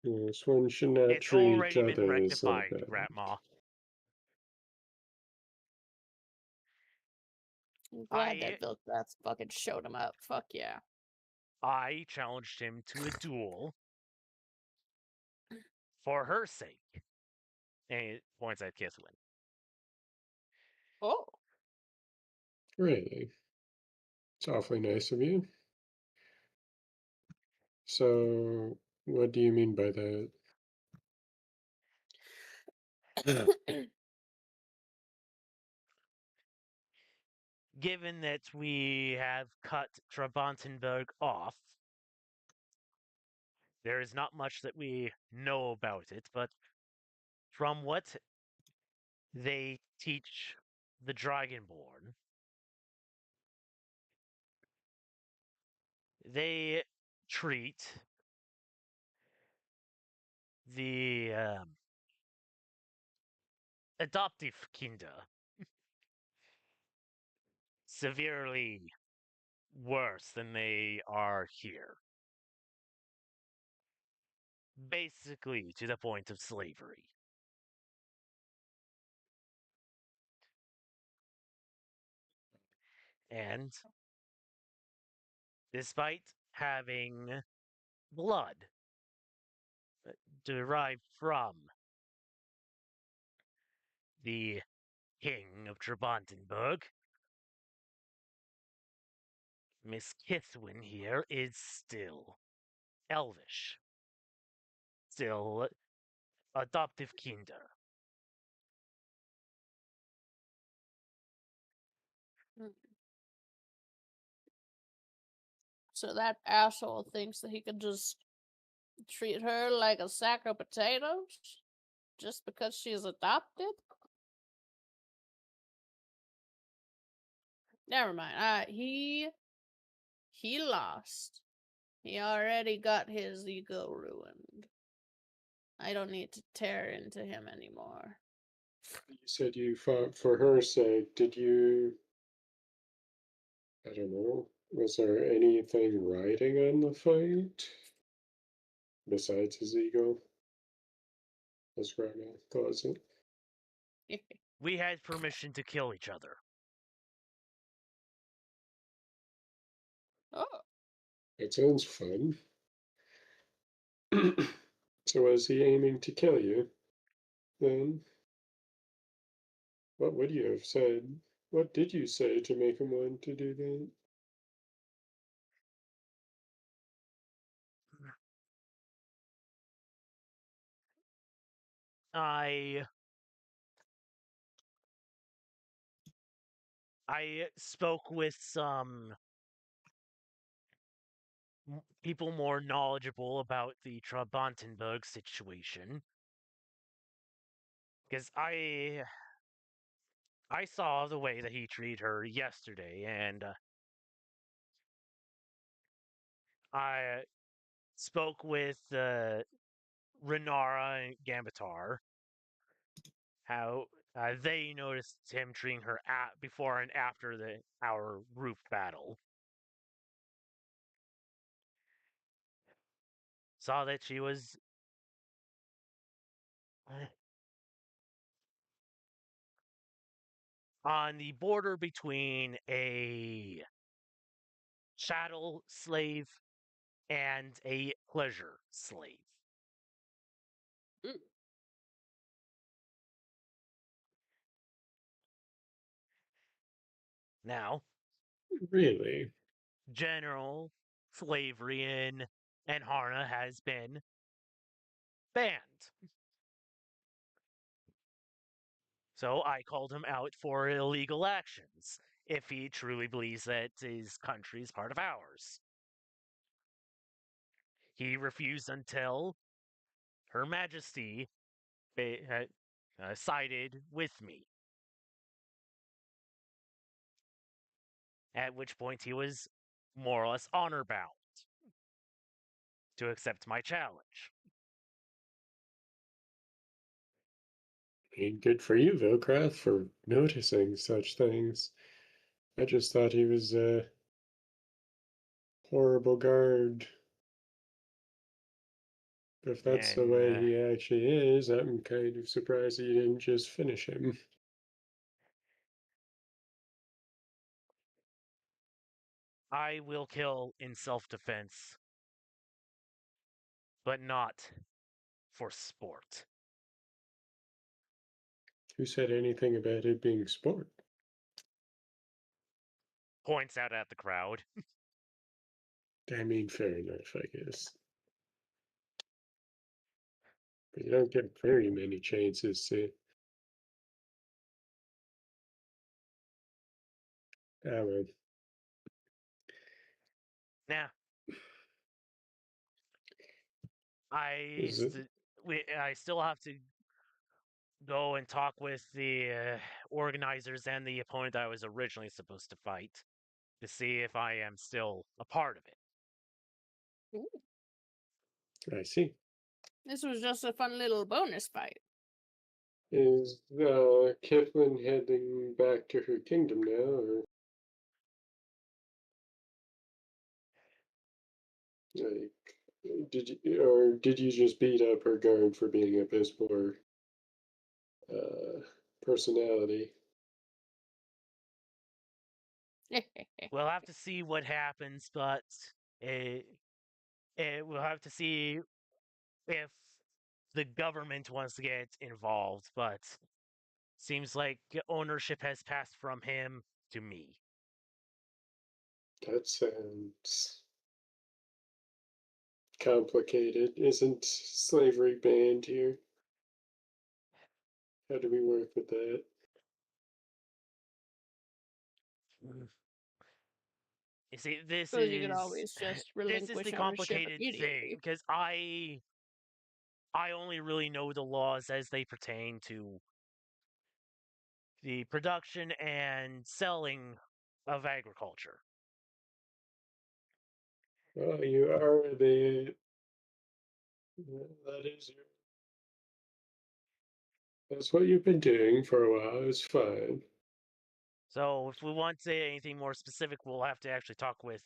Yes, one should not It's treat already been others like rectified, that. Grandma. I'm glad I that Vilkrath fucking showed him up. Fuck yeah. I challenged him to a duel for her sake. And he points at Kithwin. Oh. Really? It's awfully nice of you. So, what do you mean by that? Given that we have cut Travantenberg off, there is not much that we know about it, but from what they teach the Dragonborn, they treat the adoptive kinder severely worse than they are here. Basically, to the point of slavery. And despite having blood derived from the King of Trabantenburg, Miss Kithwin here is still elvish, still adoptive kinder. Mm. So that asshole thinks that he could just treat her like a sack of potatoes just because she's adopted? Never mind. He lost. He already got his ego ruined. I don't need to tear into him anymore. You said you fought for her sake. Did you? I don't know. Was there anything riding on the fight besides his ego, as Grandma calls it? We had permission to kill each other. Oh, It sounds fun. So was he aiming to kill you? Then what would you have said? What did you say to make him want to do that? I spoke with some people more knowledgeable about the Trabantenburg situation because I saw the way that he treated her yesterday, and I spoke with Renara and Gambitar, how they noticed him treating her before and after our roof battle. Saw that she was on the border between a chattel slave and a pleasure slave. mm. Now, Really? general slavery in Enharna has been banned. So I called him out for illegal actions if he truly believes that his country is part of ours. He refused until Her Majesty sided with me, at which point he was more or less honor bound to accept my challenge. Good for you, Vilcraft, for noticing such things. I just thought he was a horrible guard. If that's the And way he actually is, I'm kind of surprised you didn't just finish him. I will kill in self-defense, but not for sport. Who said anything about it being sport? Points out at the crowd. I mean, fair enough, I guess. But you don't get very many chances to. Ah, well. Now, Is it? I still have to go and talk with the organizers and the opponent I was originally supposed to fight to see if I am still a part of it. Ooh. I see. This was just a fun little bonus fight. Is Kiflin heading back to her kingdom now, or like did you just beat up her guard for being a piss poor personality? We'll have to see what happens, but it, we'll have to see if the government wants to get involved. But seems like ownership has passed from him to me. That sounds complicated. Isn't slavery banned here? How do we work with that? You see, this Suppose you could is always just this is the relinquish ownership complicated thing immediately. because I only really know the laws as they pertain to the production and selling of agriculture. Oh, you are the. That is your. That's what you've been doing for a while. It's fine. So if we want to say anything more specific, we'll have to actually talk with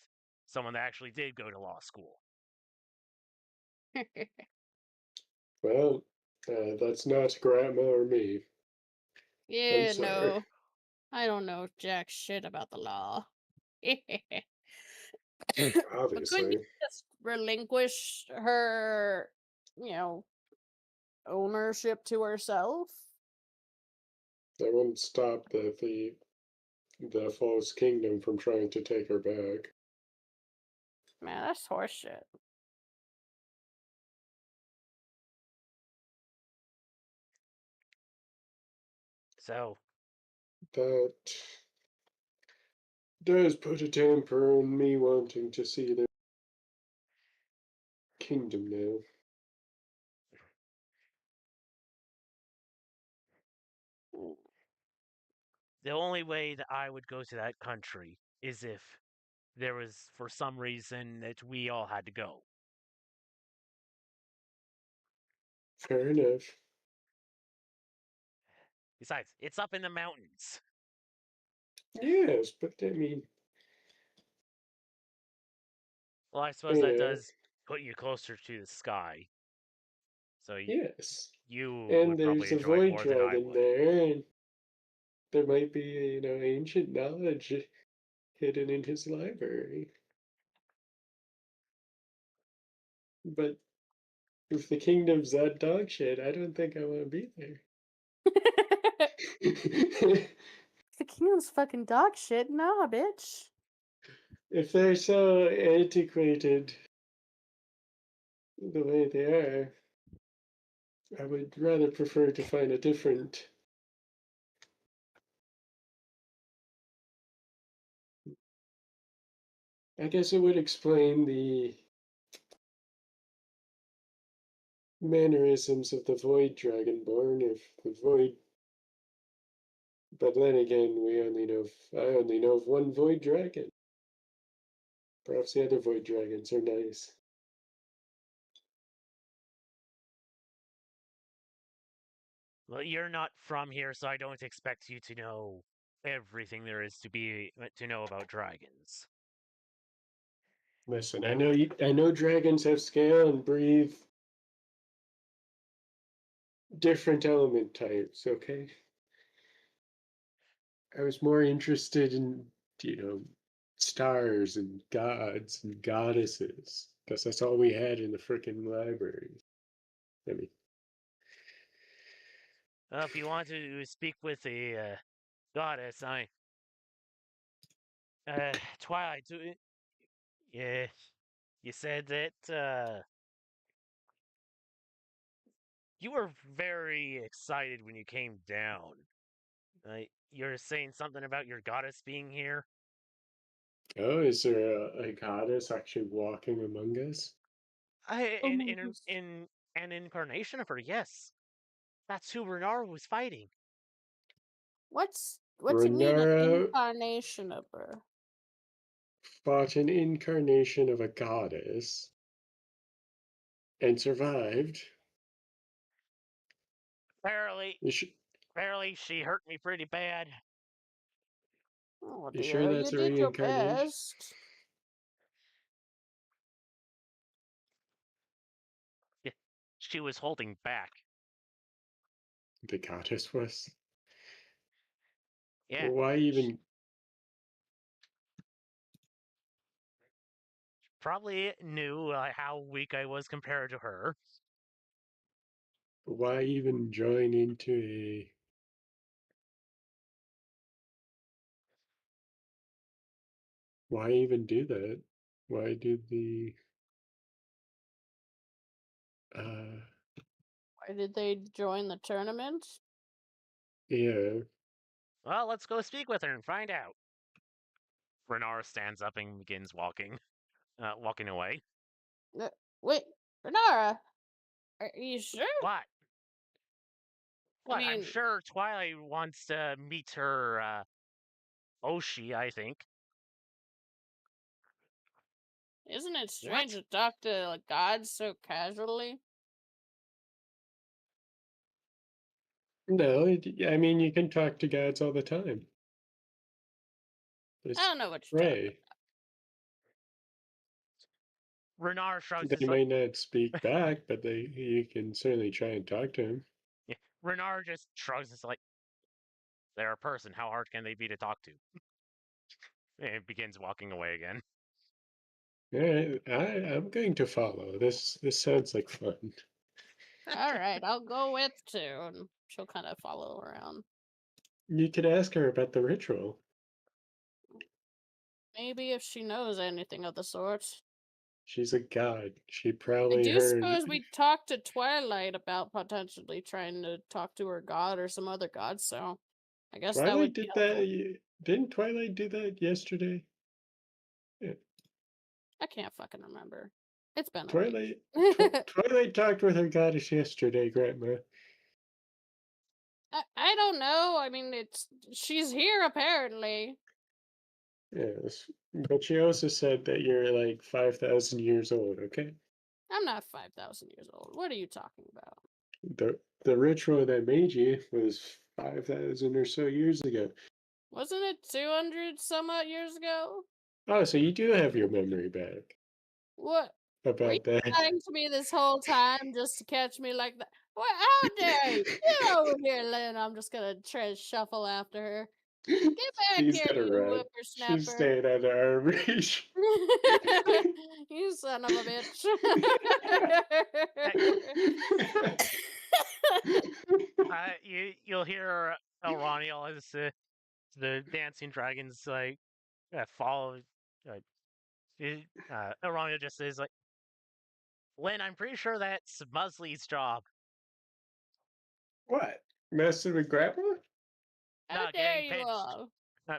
someone that actually did go to law school. Well, that's not Grandma or me. I'm Yeah, sorry. no. I don't know jack shit about the law. But couldn't you Obviously. just relinquish her, ownership to herself? That wouldn't stop the false kingdom from trying to take her back. Man, that's horseshit. So That does put a damper on me wanting to see the kingdom now. the only way that I would go to that country is if there was, for some reason, that we all had to go. Fair enough. Besides, it's up in the mountains. Yes, but I mean, Well, I suppose that does put you closer to the sky. So yes. you And would probably there's a enjoy it void more than I dragon would. there, and there might be, ancient knowledge hidden in his library. But if the kingdom's that dog shit, I don't think I want to be there. The kingdom's fucking dog shit. Nah, bitch. If they're so antiquated the way they are, I would rather prefer to find a different. I guess it would explain the mannerisms of the Void Dragonborn if the Void. But then again, I only know of one Void Dragon. Perhaps the other Void Dragons are nice. Well, you're not from here, so I don't expect you to know everything there is to know about dragons. Listen, I know dragons have scale and breathe different element types, okay? I was more interested in, stars and gods and goddesses, because that's all we had in the frickin' library. I mean, Well, if you want to speak with a goddess, Twilight, yeah, you said that you were very excited when you came down. You're saying something about your goddess being here? oh, is there a goddess actually walking among us? Oh my goodness. In an incarnation of her, yes. That's who Renar was fighting. What's it mean, an Renara incarnation of her? fought an incarnation of a goddess and survived. Apparently she hurt me pretty bad. Oh You sure dear, that's you a did your reincarnation? best. She was holding back. The goddess was? Yeah. Why even? probably knew how weak I was compared to her. Why even join into a... Why even do that? Why do the... Why did they join the tournament? Yeah. Well, let's go speak with her and find out. Renar stands up and begins walking away. Wait, Renara, are you sure? What? What? I'm mean- sure Twilight wants to meet her, Oshi, I think. Isn't it strange What? to talk to like gods so casually? No, I mean, you can talk to gods all the time. I Just don't know what you're talking pray. Renar shrugs They his might not speak back, but you can certainly try and talk to him. Yeah, Renar just shrugs his like, they're a person. How hard can they be to talk to? And begins walking away again. All right, I'm going to follow. This sounds like fun. All right, I'll go with too, and she'll kind of follow around. You could ask her about the ritual. Maybe if she knows anything of the sort. She's a god. She I probably do heard. suppose we talked to Twilight about potentially trying to talk to her god or some other god, so I guess that would Twilight be did helpful. that. Didn't Twilight do that yesterday? Yeah. I can't fucking remember. It's been a Twilight. week. Twilight talked with her goddess yesterday, Grandma. I don't know. I mean, she's here apparently. Yes, but she also said that you're like 5,000 years old. Okay. I'm not 5,000 years old. What are you talking about? The ritual that made you was 5,000 or so years ago. Wasn't it 200 some odd years ago? Oh, so you do have your memory back What? Were you about that. lying to me this whole time just to catch me like that? What? How dare you? Get over here, Lynn. I'm just gonna try to shuffle after her. Get back She's here, gonna you run. She's whippersnapper. staying out of our reach. You son of a bitch. You'll hear Elroniel as the dancing dragons like follow. Elroniel just says like, Lynn, I'm pretty sure that's Musley's job. What? Messing with Grandma? How No, dare getting you pinched. all?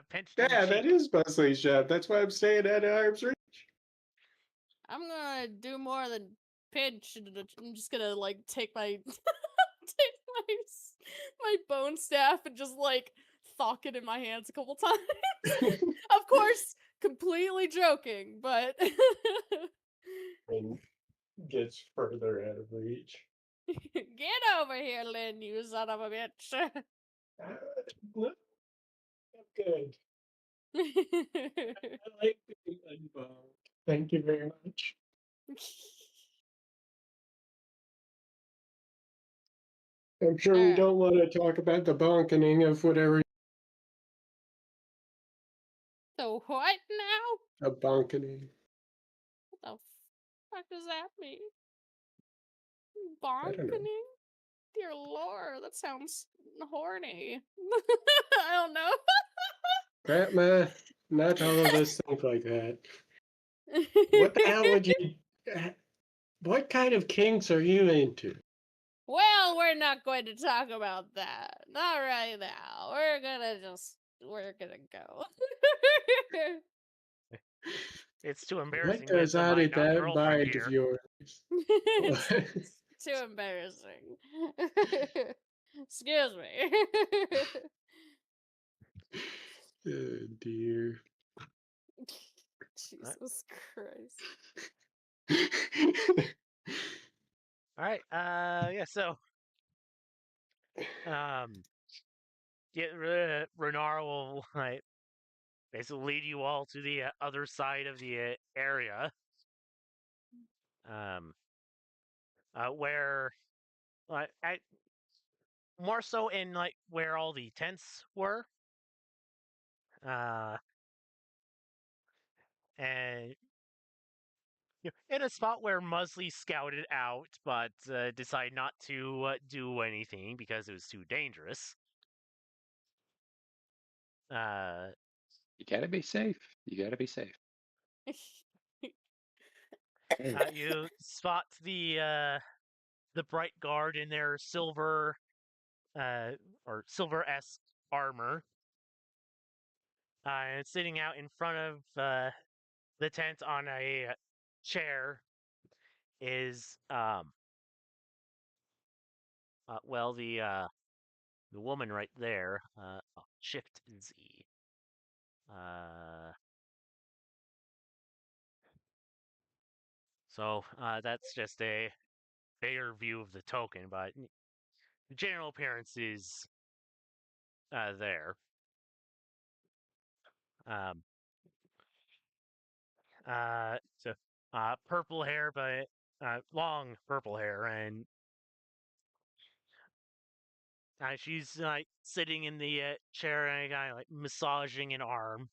Pinched in the Yeah, that cheek. is Busley's job. That's why I'm staying out of arm's reach. I'm gonna do more than pinch. I'm just gonna like take my take my bone staff and just like thock it in my hands a couple times. Of course, completely joking, but And gets further out of reach. get over here, Lynn, you son of a bitch. Look, I'm good. I like being unbound. Thank you very much. I'm sure we Alright. don't want to talk about the bonkening of whatever. So what now? A bonkening. What the fuck does that mean? I don't know. Bonkening? Dear Lord, that sounds horny. I don't know. Grandma, not all of us think like that. What the hell would you. What kind of kinks are you into? Well, we're not going to talk about that. Not right now. We're gonna go. It's too What embarrassing goes with on my in that girlfriend mind of here. yours? It's too embarrassing. Excuse me. Oh dear. Jesus Christ. All right. Yeah. So, Renar will like basically lead you all to the other side of the area. Um, where like more so in like where all the tents were. Uh, and in a spot where Musley scouted out, but decided not to do anything because it was too dangerous. You gotta be safe. You gotta be safe. You spot the bright guard in their silver or silver-esque armor, and sitting out in front of the tent on a chair is well the woman right there, Shift Z. So that's just a bigger view of the token, but the general appearance is there. Um, so purple hair, but long purple hair, and she's like sitting in the chair and kind of like massaging an arm.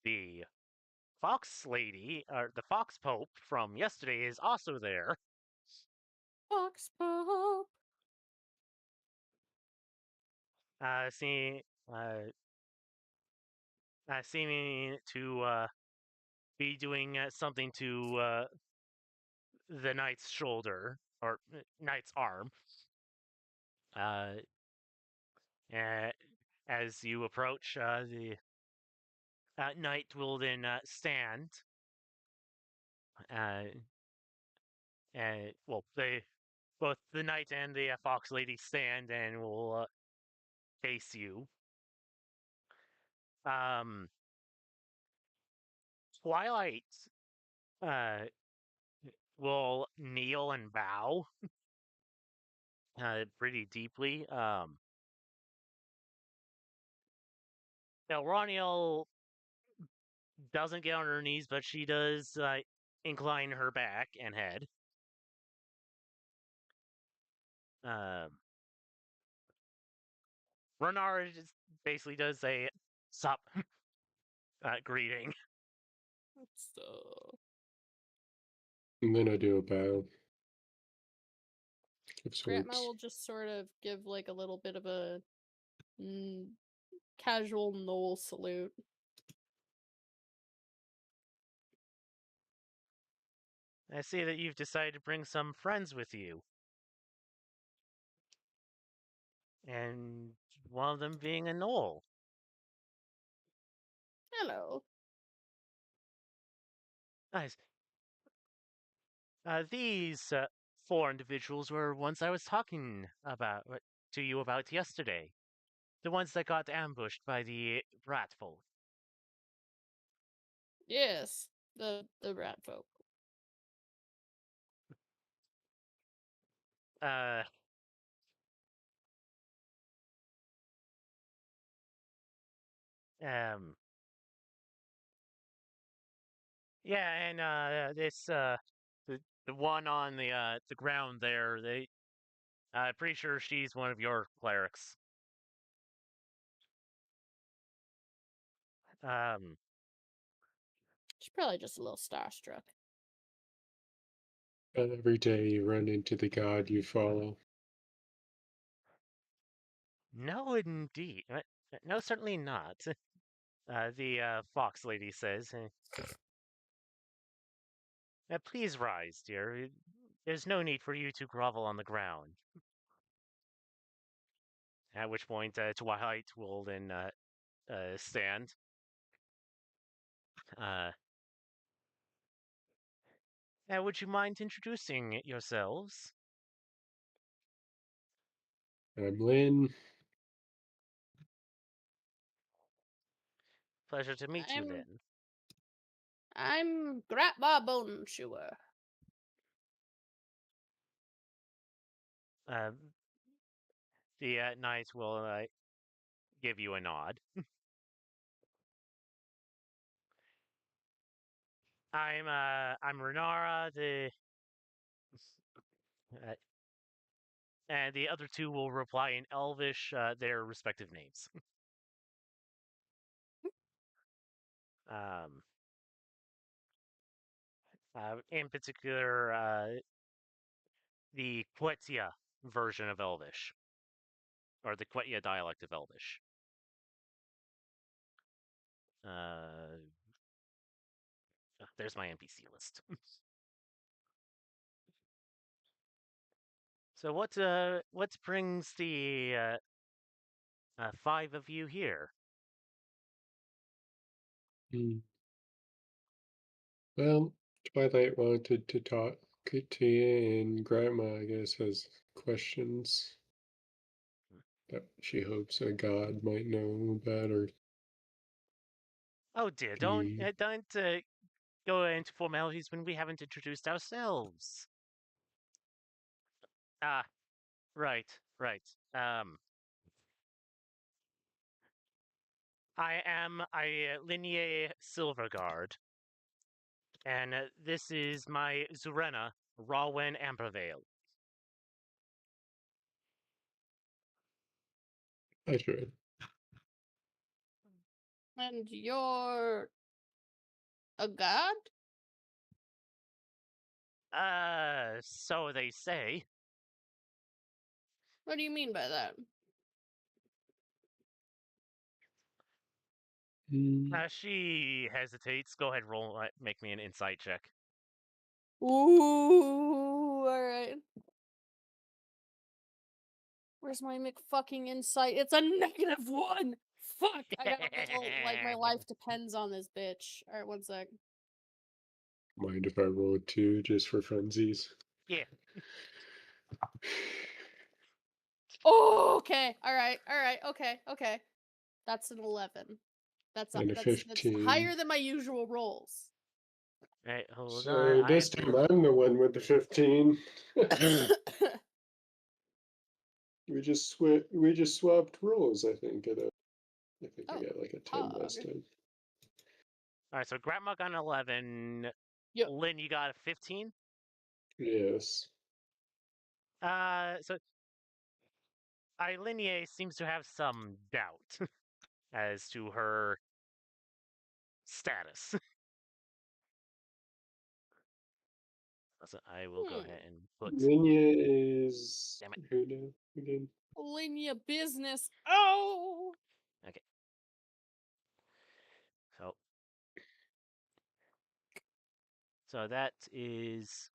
The Fox lady, or the Fox Pope from yesterday, is also there. Fox Pope. See, seeming to be doing something to the knight's shoulder or knight's arm. Uh, as you approach, the knight will then stand. And well, they both the knight and the fox lady stand and will face you. Um, Twilight uh, will kneel and bow pretty deeply. Now, Roniel doesn't get on her knees, but she does incline her back and head. Um, Renara just basically does a sup greeting. So And then I do a bow of Grandma sorts. will just sort of give like a little bit of a casual knoll salute. I see that you've decided to bring some friends with you. And one of them being a knoll. Hello. Nice. These four individuals were ones I was talking about to you about yesterday. The ones that got ambushed by the rat folk. Yes, the rat folk. Uh, um, yeah, and this the one on the ground there. Pretty sure she's one of your clerics. Um, She's probably just a little starstruck. Every day you run into the god you follow. no, indeed. No, certainly not. The fox lady says. Please rise, dear. There's no need for you to grovel on the ground. At which point, Twilight will then stand. Uh, would you mind introducing yourselves? I'm Lynn. Pleasure to meet you, I'm Lynn. I'm Grandma Bone Chewer. Uh, the knight will give you a nod. I'm Renara, uh, and the other two will reply in Elvish their respective names. um, In particular, the Quetia version of Elvish, or the Quetia dialect of Elvish. There's my NPC list. So what brings the 5 of you here? Hmm. Well, Twilight wanted to talk to you, and Grandma, I guess, has questions that she hopes a god might know about, or Oh dear, don't be. go into formalities when we haven't introduced ourselves. Ah, right, right. I am a Lignea Silverguard, and this is my Zurena, Rawin Ambervale. I should. And you're a god? So they say. What do you mean by that? She hesitates. Go ahead, roll. Make me an insight check. Ooh, alright. Where's my McFucking insight? It's a -1! Fuck! I gotta roll like my life depends on this bitch. Alright, one sec. Mind if I roll a 2 just for funsies? Yeah. Oh, okay. Alright, okay. That's an 11. That's And a that's 15. higher than my usual rolls. Right, hold So on. this time I'm the one with the 15. We just swapped roles, I think. I think I Oh, got like a 10 last pog. time. All right, so Grandma got an 11. Yep. Lynn, you got a 15. Yes. So Linnea seems to have some doubt as to her status. So I will go ahead and put. Linya is Damn it. who now again? Linya business. Oh. Okay. So that is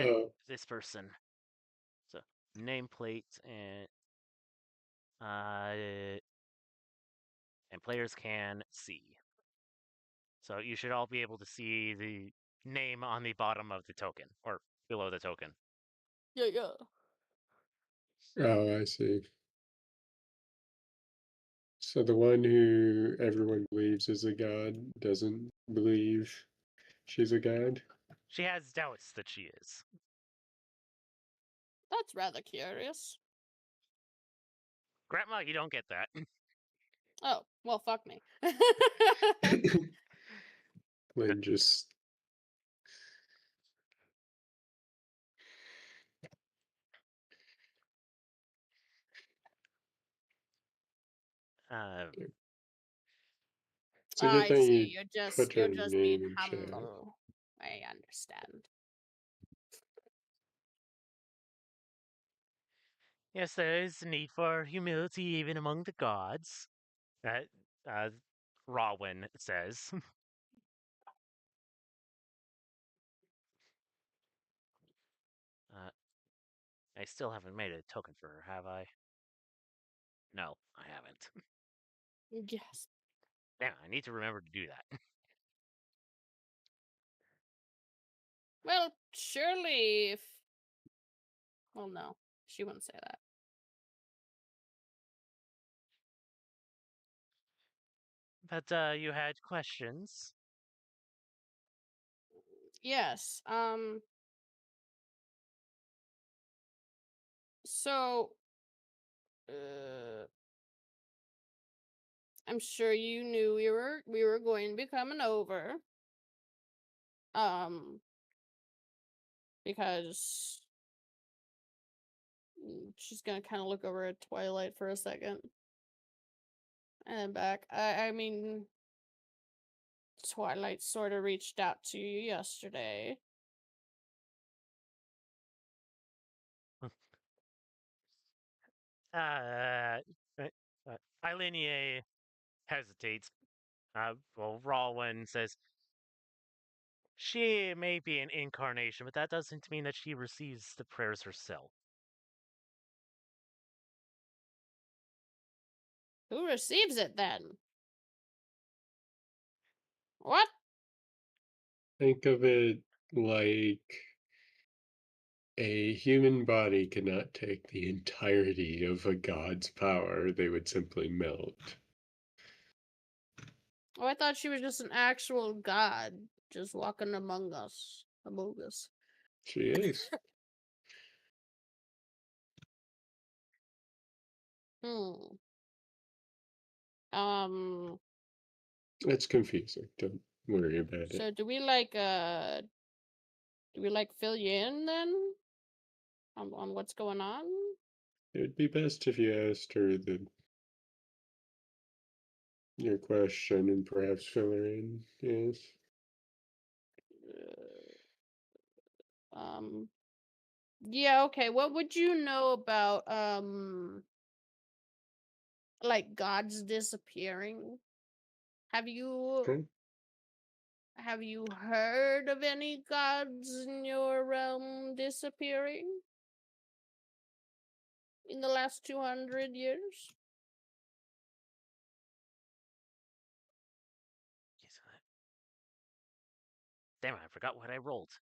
Oh, this person. So nameplate and players can see. So you should all be able to see the name on the bottom of the token or below the token. Yeah. I see. So the one who everyone believes is a god doesn't believe she's a god? She has doubts that she is. That's rather curious. Grandma, you don't get that. Oh, well, fuck me. Lynn just it's a good I thing see. you You're put her just being name in chat. humble. I understand. Yes, there is a need for humility even among the gods. Uh, Rawin says. I still haven't made a token for her, have I? No, I haven't. Yes. Damn, I need to remember to do that. Well, surely if... Well, no. She wouldn't say that. But you had questions. Yes. So... I'm sure you knew we were going to be coming over. Because she's gonna kind of look over at Twilight for a second, and then back. I mean, Twilight sort of reached out to you yesterday. Uh, Eilenia hesitates. Well, Rawlin says, she may be an incarnation, but that doesn't mean that she receives the prayers herself. Who receives it then? What? Think of it like a human body cannot take the entirety of a god's power. They would simply melt. Oh, I thought she was just an actual god, just walking among us. Among us. She is. It's confusing. Don't worry about it. So do we fill you in then? On what's going on? It would be best if you asked her your question and perhaps fill her in. Yes. Yeah, okay. What would you know about like gods disappearing? Have you Okay. have you heard of any gods in your realm disappearing in the last 200 years? Damn it, I forgot what I rolled.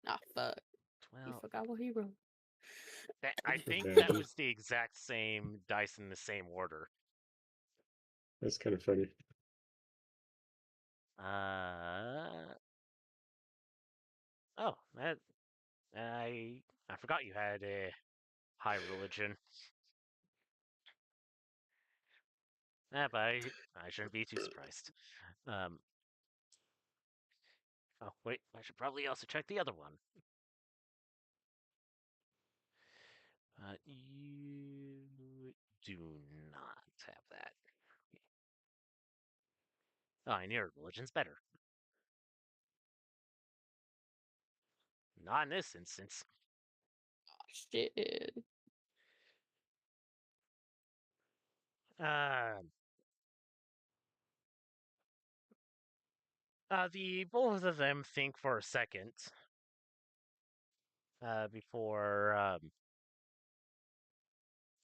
Ah, fuck. You 12. forgot what he wrote. I think Okay. that was the exact same dice in the same order. That's kind of funny. Oh, that I forgot you had a high religion. But I shouldn't be too surprised. Um. Oh wait, I should probably also check the other one. You do not have that. Oh, and your religion's better. Not in this instance. Shit. Um. The both of them think for a second. Before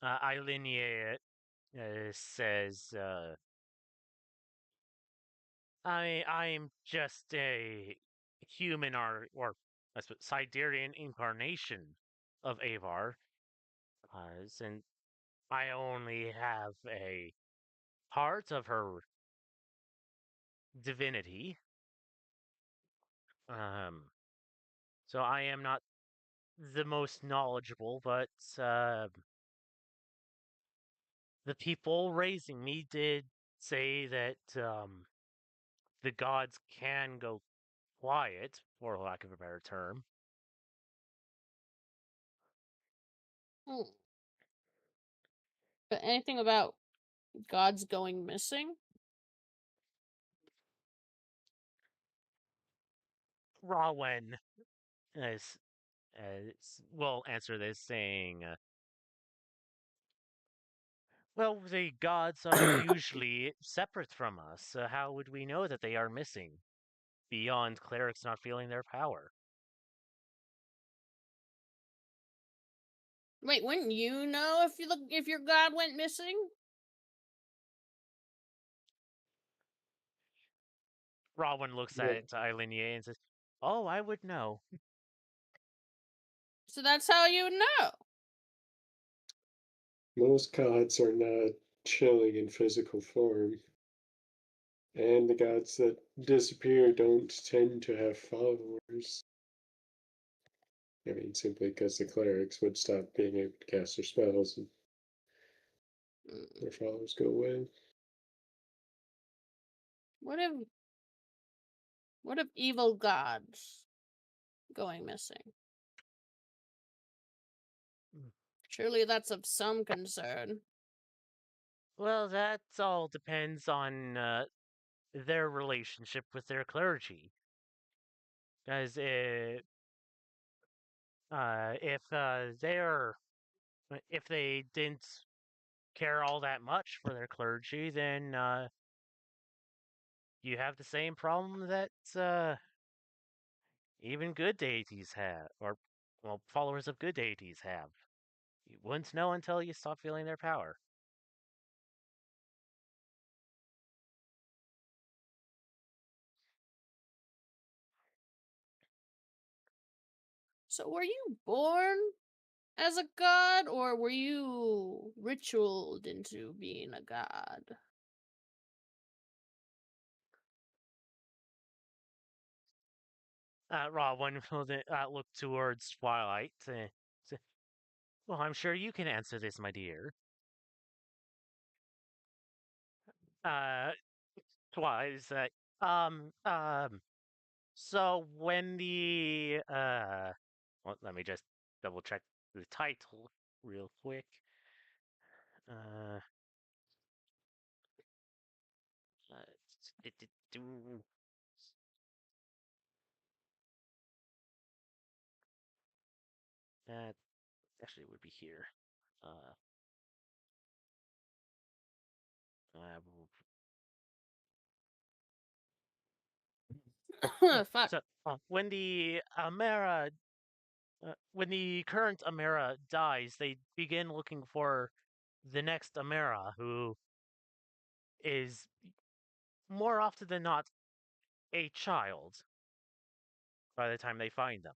Eilenia says, I'm just a human or I suppose Siderian incarnation of Avar, and I only have a part of her divinity. Um, so I am not the most knowledgeable, but the people raising me did say that the gods can go quiet, for lack of a better term. Hmm. But anything about gods going missing? Rawen is, will answer this saying, well, the gods are usually separate from us. So how would we know that they are missing beyond clerics not feeling their power? Wait, wouldn't you know if your god went missing? Rawen looks Yeah. at Eilenia and says, "Oh, I would know." So that's how you know. Most gods are not chilling in physical form. And the gods that disappear don't tend to have followers. I mean, simply because the clerics would stop being able to cast their spells and their followers go away. What if evil gods going missing? Surely that's of some concern. Well, that all depends on their relationship with their clergy. Because if they didn't care all that much for their clergy, then you have the same problem that even good deities have, or well, followers of good deities have. You wouldn't know until you stop feeling their power. So were you born as a god, or were you ritualed into being a god? Rawlin will look towards Twilight. Well, I'm sure you can answer this, my dear. Uh, Twilight is like, um, um, so when well, let me just double check the title real quick. Uh, do that actually would be here. Uh, uh, Fuck. so when the current Amera dies, they begin looking for the next Amera, who is more often than not a child by the time they find them.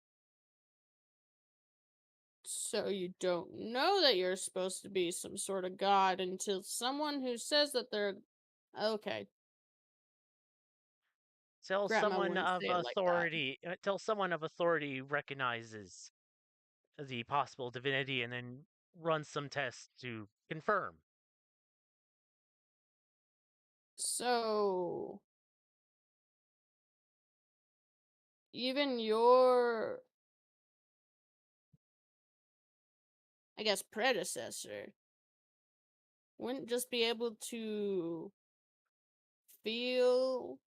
So you don't know that you're supposed to be some sort of god until someone who says that they're okay. Till Grandma someone wouldn't of say it like that. authority recognizes the possible divinity and then runs some tests to confirm. So even your, I guess, predecessor wouldn't just be able to feel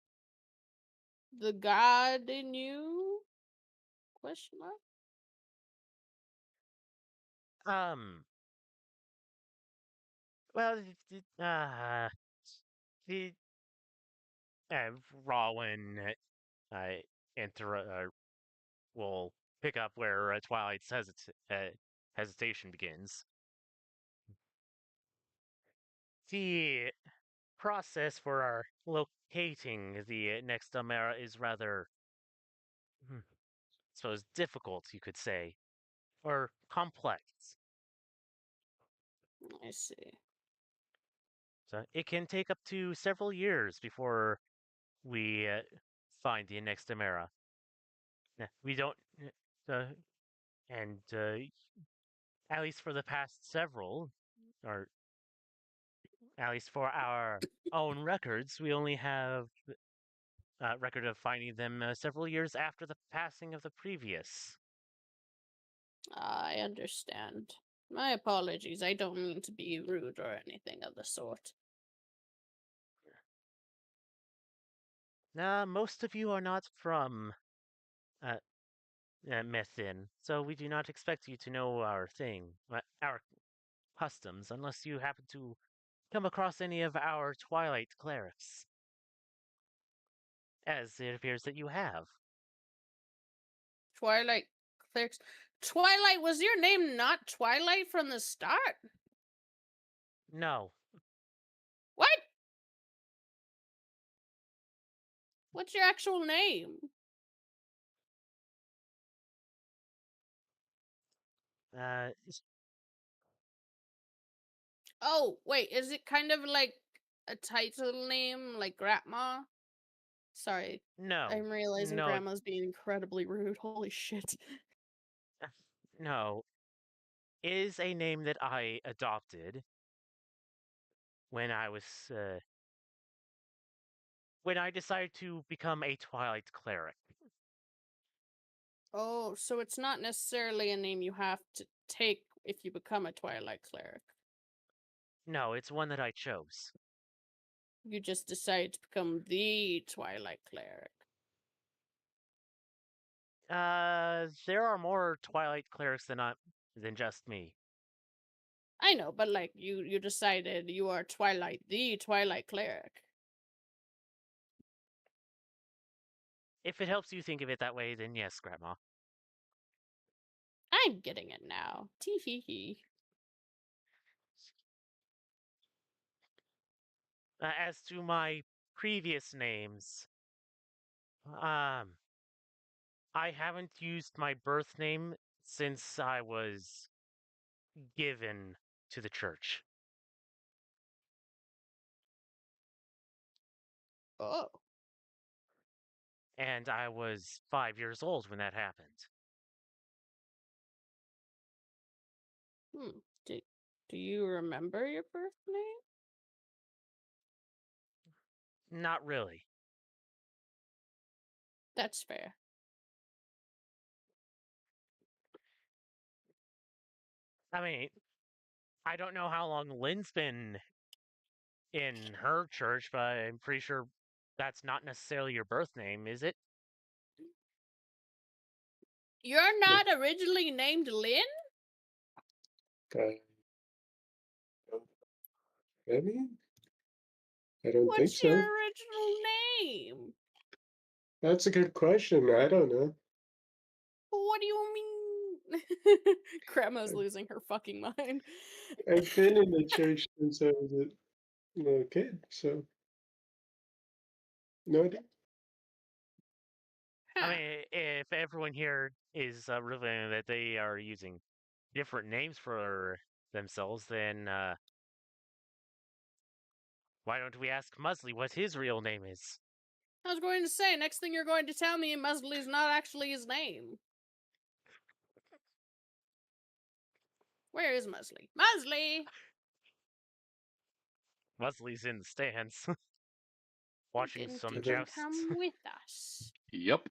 the god in you? Question mark. Um, well, the Rowan inter will pick up where Twilight's hesitation begins. The process for our locating the next Amera is rather, I suppose, difficult, you could say, or complex. I see. So it can take up to several years before we find the next Amera. We don't, and at least for the past several, or at least for our own records, we only have a record of finding them several years after the passing of the previous. I understand. My apologies. I don't mean to be rude or anything of the sort. Most of you are not from uh, Methin, so we do not expect you to know our customs, unless you happen to come across any of our Twilight clerics, as it appears that you have. Twilight clerics. Twilight, was your name not Twilight from the start? No, What? What's your actual name? uh, Oh, wait, is it kind of like a title name, like Grandma? Sorry, no, I'm realizing no, Grandma's being incredibly rude. Holy shit. no. It is a name that I adopted when I was when I decided to become a Twilight cleric. Oh, so it's not necessarily a name you have to take if you become a Twilight cleric. No, it's one that I chose. you just decided to become the Twilight Cleric? There are more Twilight clerics than just me. I know, but like you decided you are the Twilight Cleric. If it helps you think of it that way, then yes, Grandma. I'm getting it now. Tee hee hee. As to my previous names, I haven't used my birth name since I was given to the church. Oh. And I was 5 years old when that happened. Do you remember your birth name? Not really. That's fair. I mean, I don't know how long Lynn's been in her church, but I'm pretty sure that's not necessarily your birth name, is it? You're not originally named Lynn? Okay. I mean, I don't think What's your so. original name? That's a good question. I don't know. What do you mean? Grandma's losing her fucking mind. I've been in the church since I was a little kid, so no idea. I mean, if everyone here is revealing that they are using different names for themselves, then why don't we ask Musley what his real name is? I was going to say, next thing you're going to tell me, Musley's not actually his name. Where is Musley? Musley! Musley's in the stands, watching Didn't some you jousts. come with us? Yep.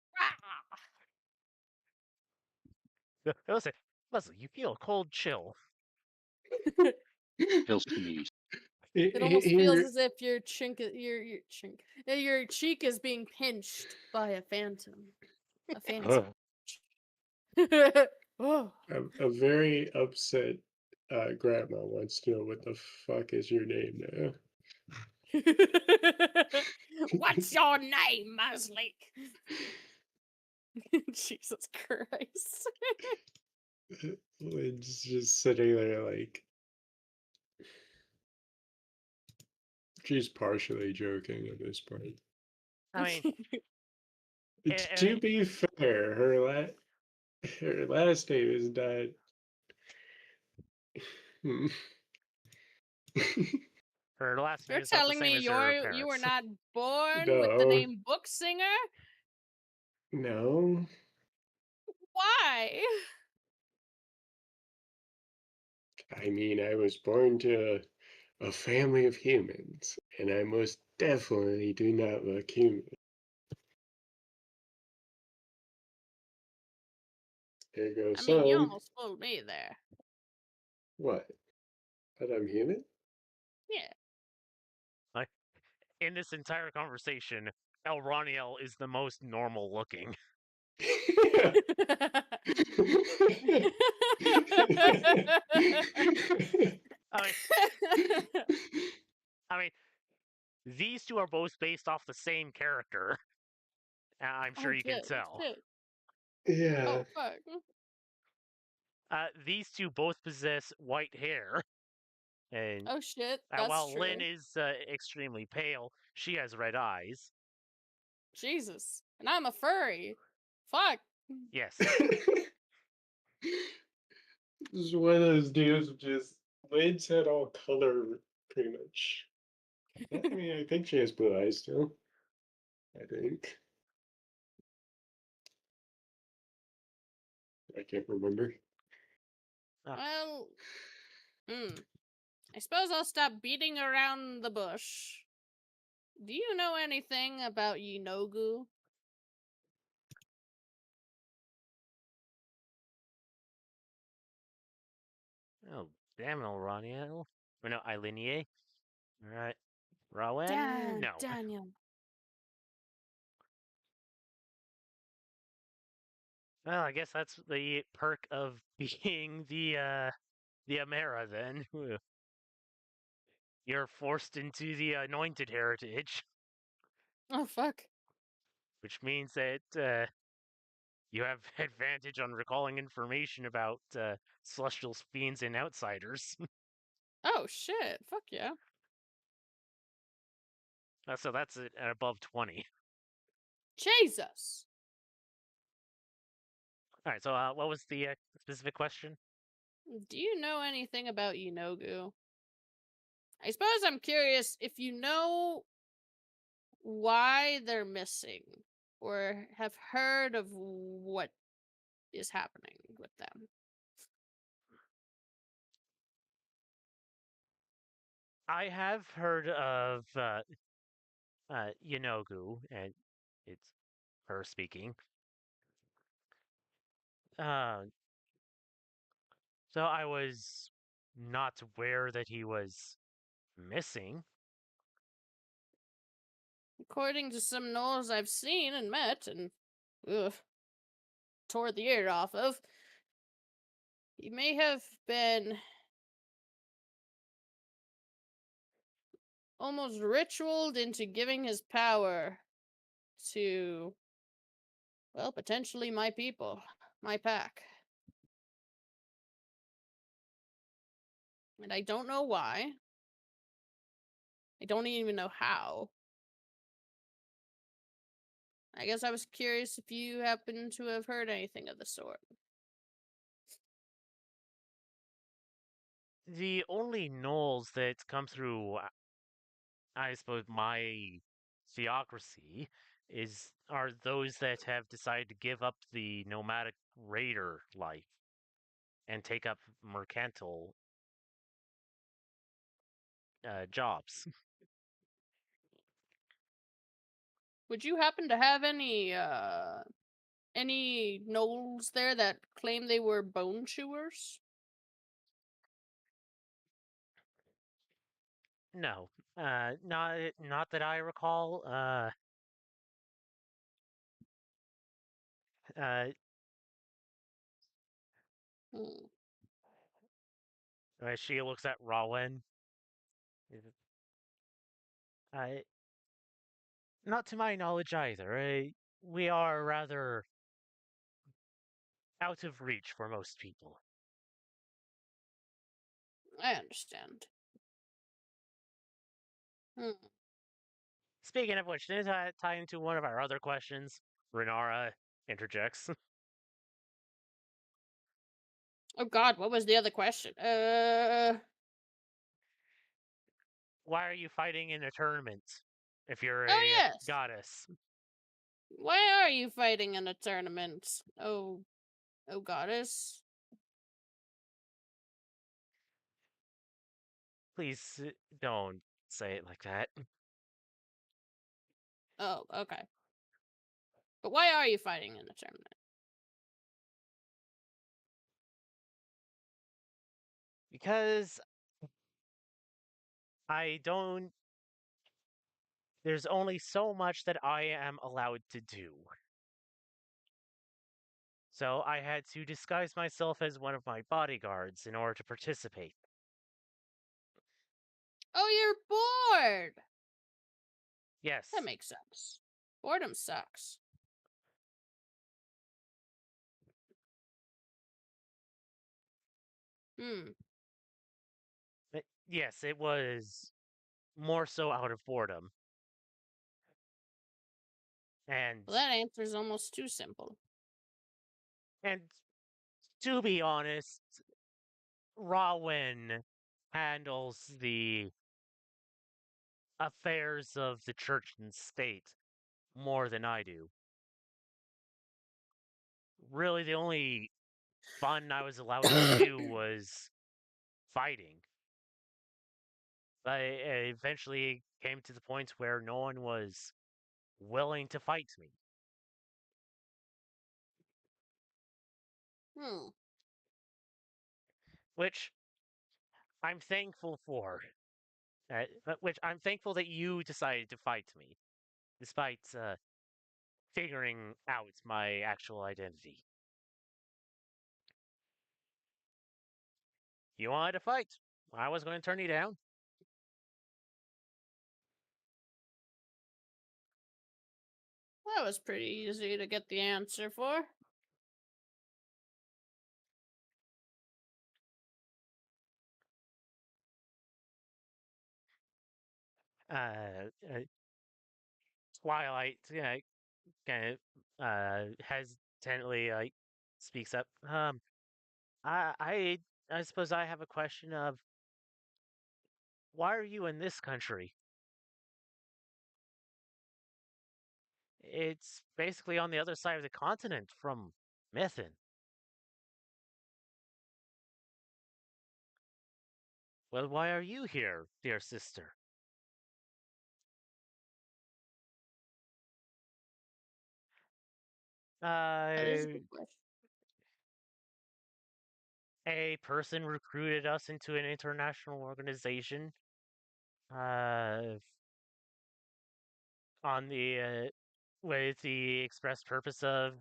Listen, Musley, you feel a cold chill. He'll sneeze. It almost feels Here, as if your cheek is being pinched by a phantom. A phantom. Oh. a very upset grandma wants to know what the fuck is your name now. What's your name, Musley? Jesus Christ. Lynn's just sitting there like she's partially joking at this point. I mean, To be fair, her last name is not. Hmm. her last name You're is not the telling same me as her you were parents. not born with the No, name Book Singer? no. Why? I mean, I was born to a family of humans, and I most definitely do not look human. There goes I mean, you some. almost fooled me there. What? That I'm human? Yeah. Like, in this entire conversation, Elroniel is the most normal looking. I mean, these two are both based off the same character. I'm sure Oh you can shit, tell. shit. Yeah. Oh fuck. These two both possess white hair, and Oh shit, that's while true. Lynn is extremely pale, she has red eyes. Jesus. And I'm a furry. Fuck. Yes. This is one of those dudes with just Lynn's had all color pretty much. I mean, I think she has blue eyes still. I think. I can't remember. Well, I suppose I'll stop beating around the bush. Do you know anything about Yinogu? Oh, damn it, Elroniel. Or no, Eilinie. Alright. Rowan, no. Daniel. Well, I guess that's the perk of being the Amera then. You're forced into the anointed heritage, Oh, fuck. which means that you have advantage on recalling information about celestial fiends and outsiders. Oh, shit. Fuck yeah. So that's an above 20. Jesus. All right, so what was the specific question? Do you know anything about Yenogu? I suppose I'm curious if you know why they're missing or have heard of what is happening with them. I have heard of Yanogu, and it's her speaking. Uh, so I was not aware that he was missing. According to some gnolls I've seen and met and ugh, tore the ear off of, he may have been almost ritualed into giving his power to, well, potentially my people, my pack. And I don't know why. I don't even know how. I guess I was curious if you happen to have heard anything of the sort. The only gnolls that come through, I suppose, my theocracy are those that have decided to give up the nomadic raider life and take up mercantile jobs. Would you happen to have any gnolls there that claim they were bone chewers? No, not that I recall. Uh, Hmm. she looks at Rowan. Uh, Not to my knowledge either. We are rather out of reach for most people. I understand. Hmm. Speaking of which, did that tie into one of our other questions? Renara interjects. Oh God, what was the other question? Why are you fighting in a tournament if you're Oh a yes. goddess? Why are you fighting in a tournament? Oh goddess. Please don't say it like that. Oh, okay. But why are you fighting in a tournament? Because I don't. There's only so much that I am allowed to do. So I had to disguise myself as one of my bodyguards in order to participate. Oh, you're bored. That Yes, makes sense. Boredom sucks. Hmm. yes, it was more so out of boredom. And Well, that answer is almost too simple. and to be honest, Rawin handles the affairs of the church and state more than I do. Really, the only fun I was allowed to do was fighting. But it eventually came to the point where no one was willing to fight me, Hmm. which I'm thankful for. which I'm thankful that you decided to fight me, despite figuring out my actual identity. You wanted to fight. I was going to turn you down. That was pretty easy to get the answer for. Uh, Twilight kind of hesitantly speaks up. I I I suppose I have a question of why are you in this country? It's basically on the other side of the continent from Methan. Well, why are you here, dear sister? That is a Uh, good question. a person recruited us into an international organization. Uh, on the with the express purpose of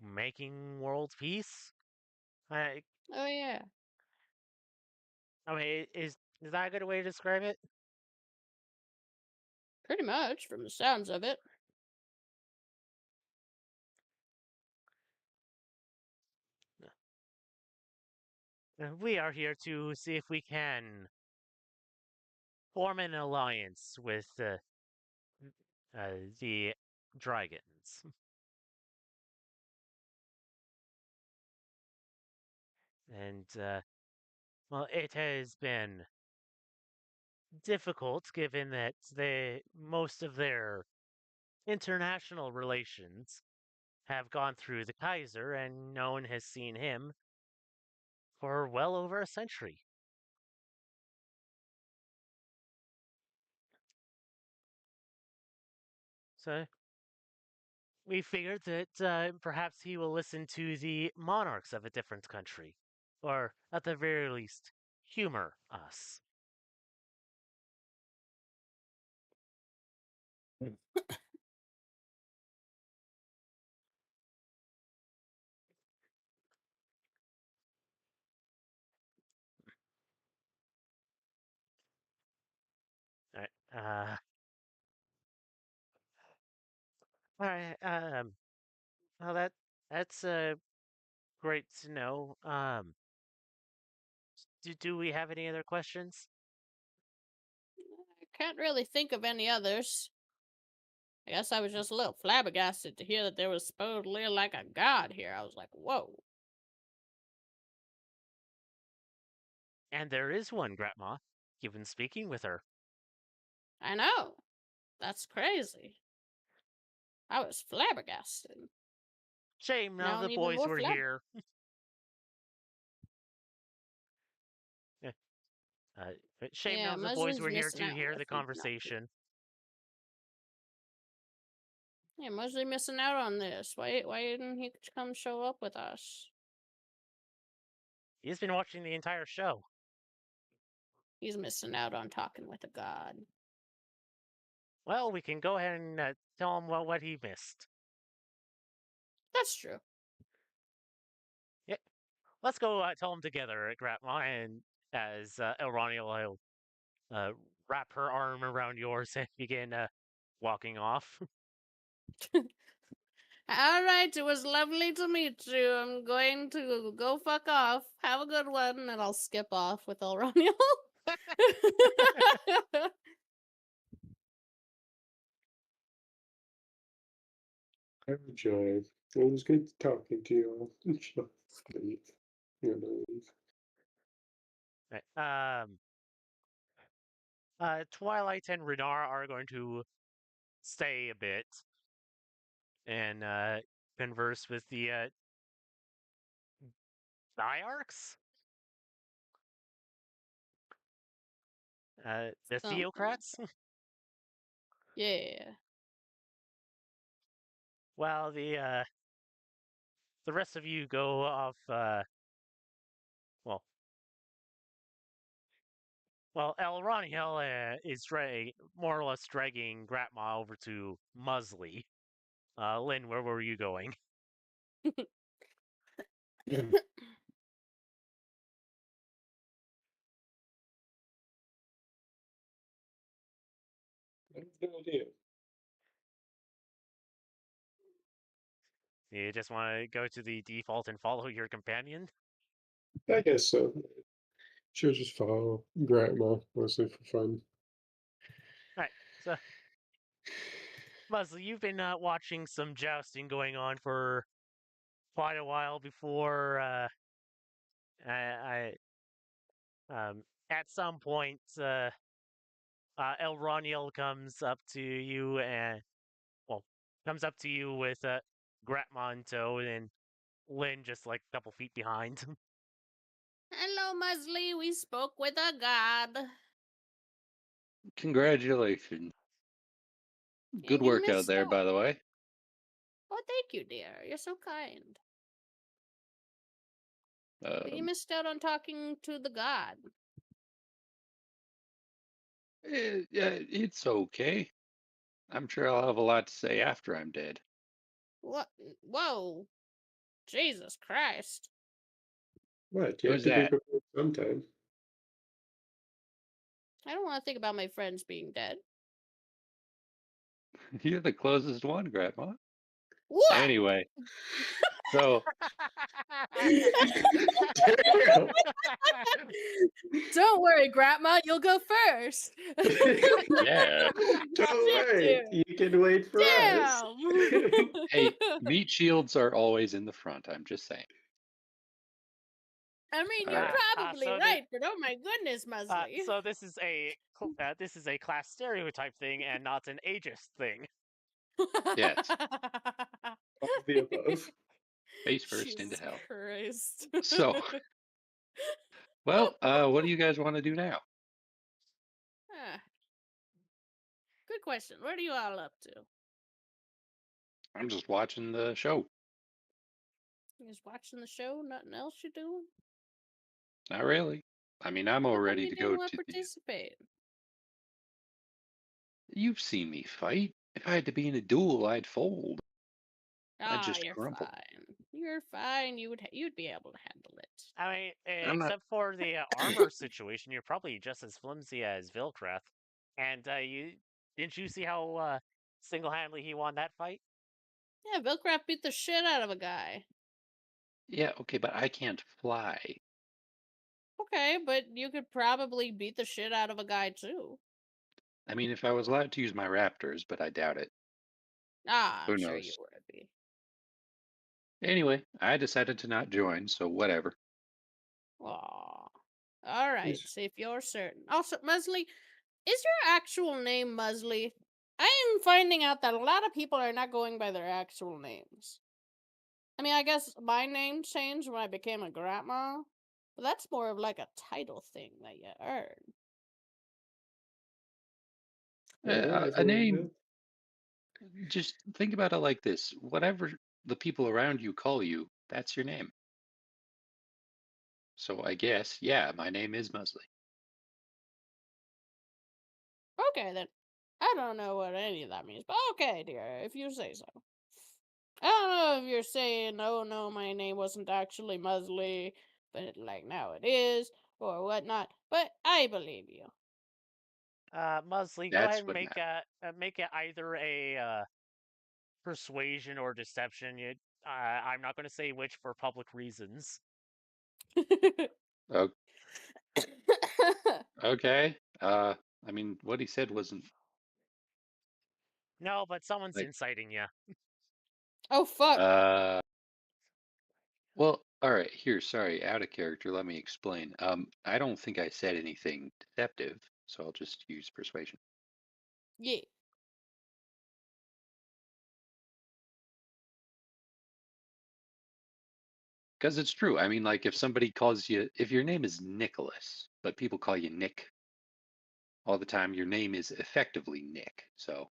making world peace. I Oh yeah, I mean, is that a good way to describe it? pretty much from the sounds of it. We are here to see if we can form an alliance with the dragons. And well, it has been difficult given that most of their international relations have gone through the Kaiser, and no one has seen him for well over a century. So we figured that perhaps he will listen to the monarchs of a different country, or at the very least, humor us. Alright, all right. Well, that's great to know. Do we have any other questions? I can't really think of any others. I guess I was just a little flabbergasted to hear that there was supposedly like a god here. I was like, whoa. And there is one, Grandma. You've been speaking with her. I know. That's crazy. I was flabbergasted. Shame none of Now I'm the even boys more were flabbergasted. here. Eh, Shame none Yeah, of the boys Musley's were here missing to out hear if the he's not here. conversation. Yeah, Musley missing out on this. Why didn't he come show up with us? He's been watching the entire show. He's missing out on talking with a god. Well, we can go ahead and tell him what he missed. That's true. Yeah, let's go tell him together, Grandma. And as Elrani will uh, wrap her arm around yours and begin walking off. All right, it was lovely to meet you. I'm going to go fuck off. Have a good one, and I'll skip off with Elroniel. Good job. It was good talking to you all. Just leave. You know, leave. Right. Twilight and Renar are going to stay a bit and converse with the Diarchs, the Something like Theocrats. yeah. While the rest of you go off. Well, Well, El Raniel is more or less dragging Gratma over to Musley. Lynn, where were you going? I have no idea. You just want to go to the default and follow your companion? I guess so. She'll just follow Grandma, mostly for fun. Alright, so Musley, you've been watching some jousting going on for quite a while before at some point El Roniel comes up to you and comes up to you with Gratma in tow and Lynn just like a couple feet behind. Hello, Musley. We spoke with a god. Congratulations. Good You work out missed there, out. by the way. Oh, thank you, dear. You're so kind. But you missed out on talking to the god. Yeah, it's okay. I'm sure I'll have a lot to say after I'm dead. What? Whoa. Jesus Christ. What? You have Who's to be that? prepared sometime. I don't want to think about my friends being dead. You're the closest one, Grandma. What? Anyway, so Damn! Don't worry, Grandma. You'll go first. yeah. Don't worry, Shit, you can wait for us. damn. Hey, meat shields are always in the front. I'm just saying. I mean, All you're right. probably so right, but oh my goodness, Musley. so this is a class stereotype thing and not an ageist thing. Yes. All of the above. Face first into Jesus hell. Christ. So, well, what do you guys want to do now? Ah, good question. What are you all up to? I'm just watching the show. You just watching the show? Nothing else you doing? Not really. I mean, I'm all How come ready you to didn't go want to to the. participate? You've seen me fight. If I had to be in a duel, I'd fold. I'd Ah, just you're crumple. fine. You're fine. You'd be able to handle it. I mean, I'm not. except for the armor situation, you're probably just as flimsy as Vilkrath. And you didn't you see how single-handedly he won that fight? Yeah, Vilcraft beat the shit out of a guy. Yeah, okay, but I can't fly. Okay, but you could probably beat the shit out of a guy too. I mean, if I was allowed to use my raptors, but I doubt it. Ah, I'm Who sure you knows? would be. Anyway, I decided to not join, so whatever. Aw. All right, Yes. see if you're certain. Also, Musley, is your actual name Musley? I am finding out that a lot of people are not going by their actual names. I mean, I guess my name changed when I became a grandma, but that's more of like a title thing that you earn. A Whatever, name, man. just think about it like this. Whatever the people around you call you, that's your name. So I guess, yeah, my name is Musley. Okay, then. I don't know what any of that means, but okay, dear, if you say so. I don't know if you're saying, oh no, my name wasn't actually Musley, but like now it is, or whatnot, but I believe you. Musley, go ahead That's and what matters. make it either a persuasion or deception. I'm not going to say which for public reasons. O- Okay. I mean, what he said wasn't No, but someone's like, inciting you. Oh fuck. uh, well, all right, here, sorry, out of character, let me explain. I don't think I said anything deceptive, so I'll just use persuasion. Yeah. Because it's true. I mean, like, if somebody calls you, if your name is Nicholas, but people call you Nick all the time, your name is effectively Nick. So,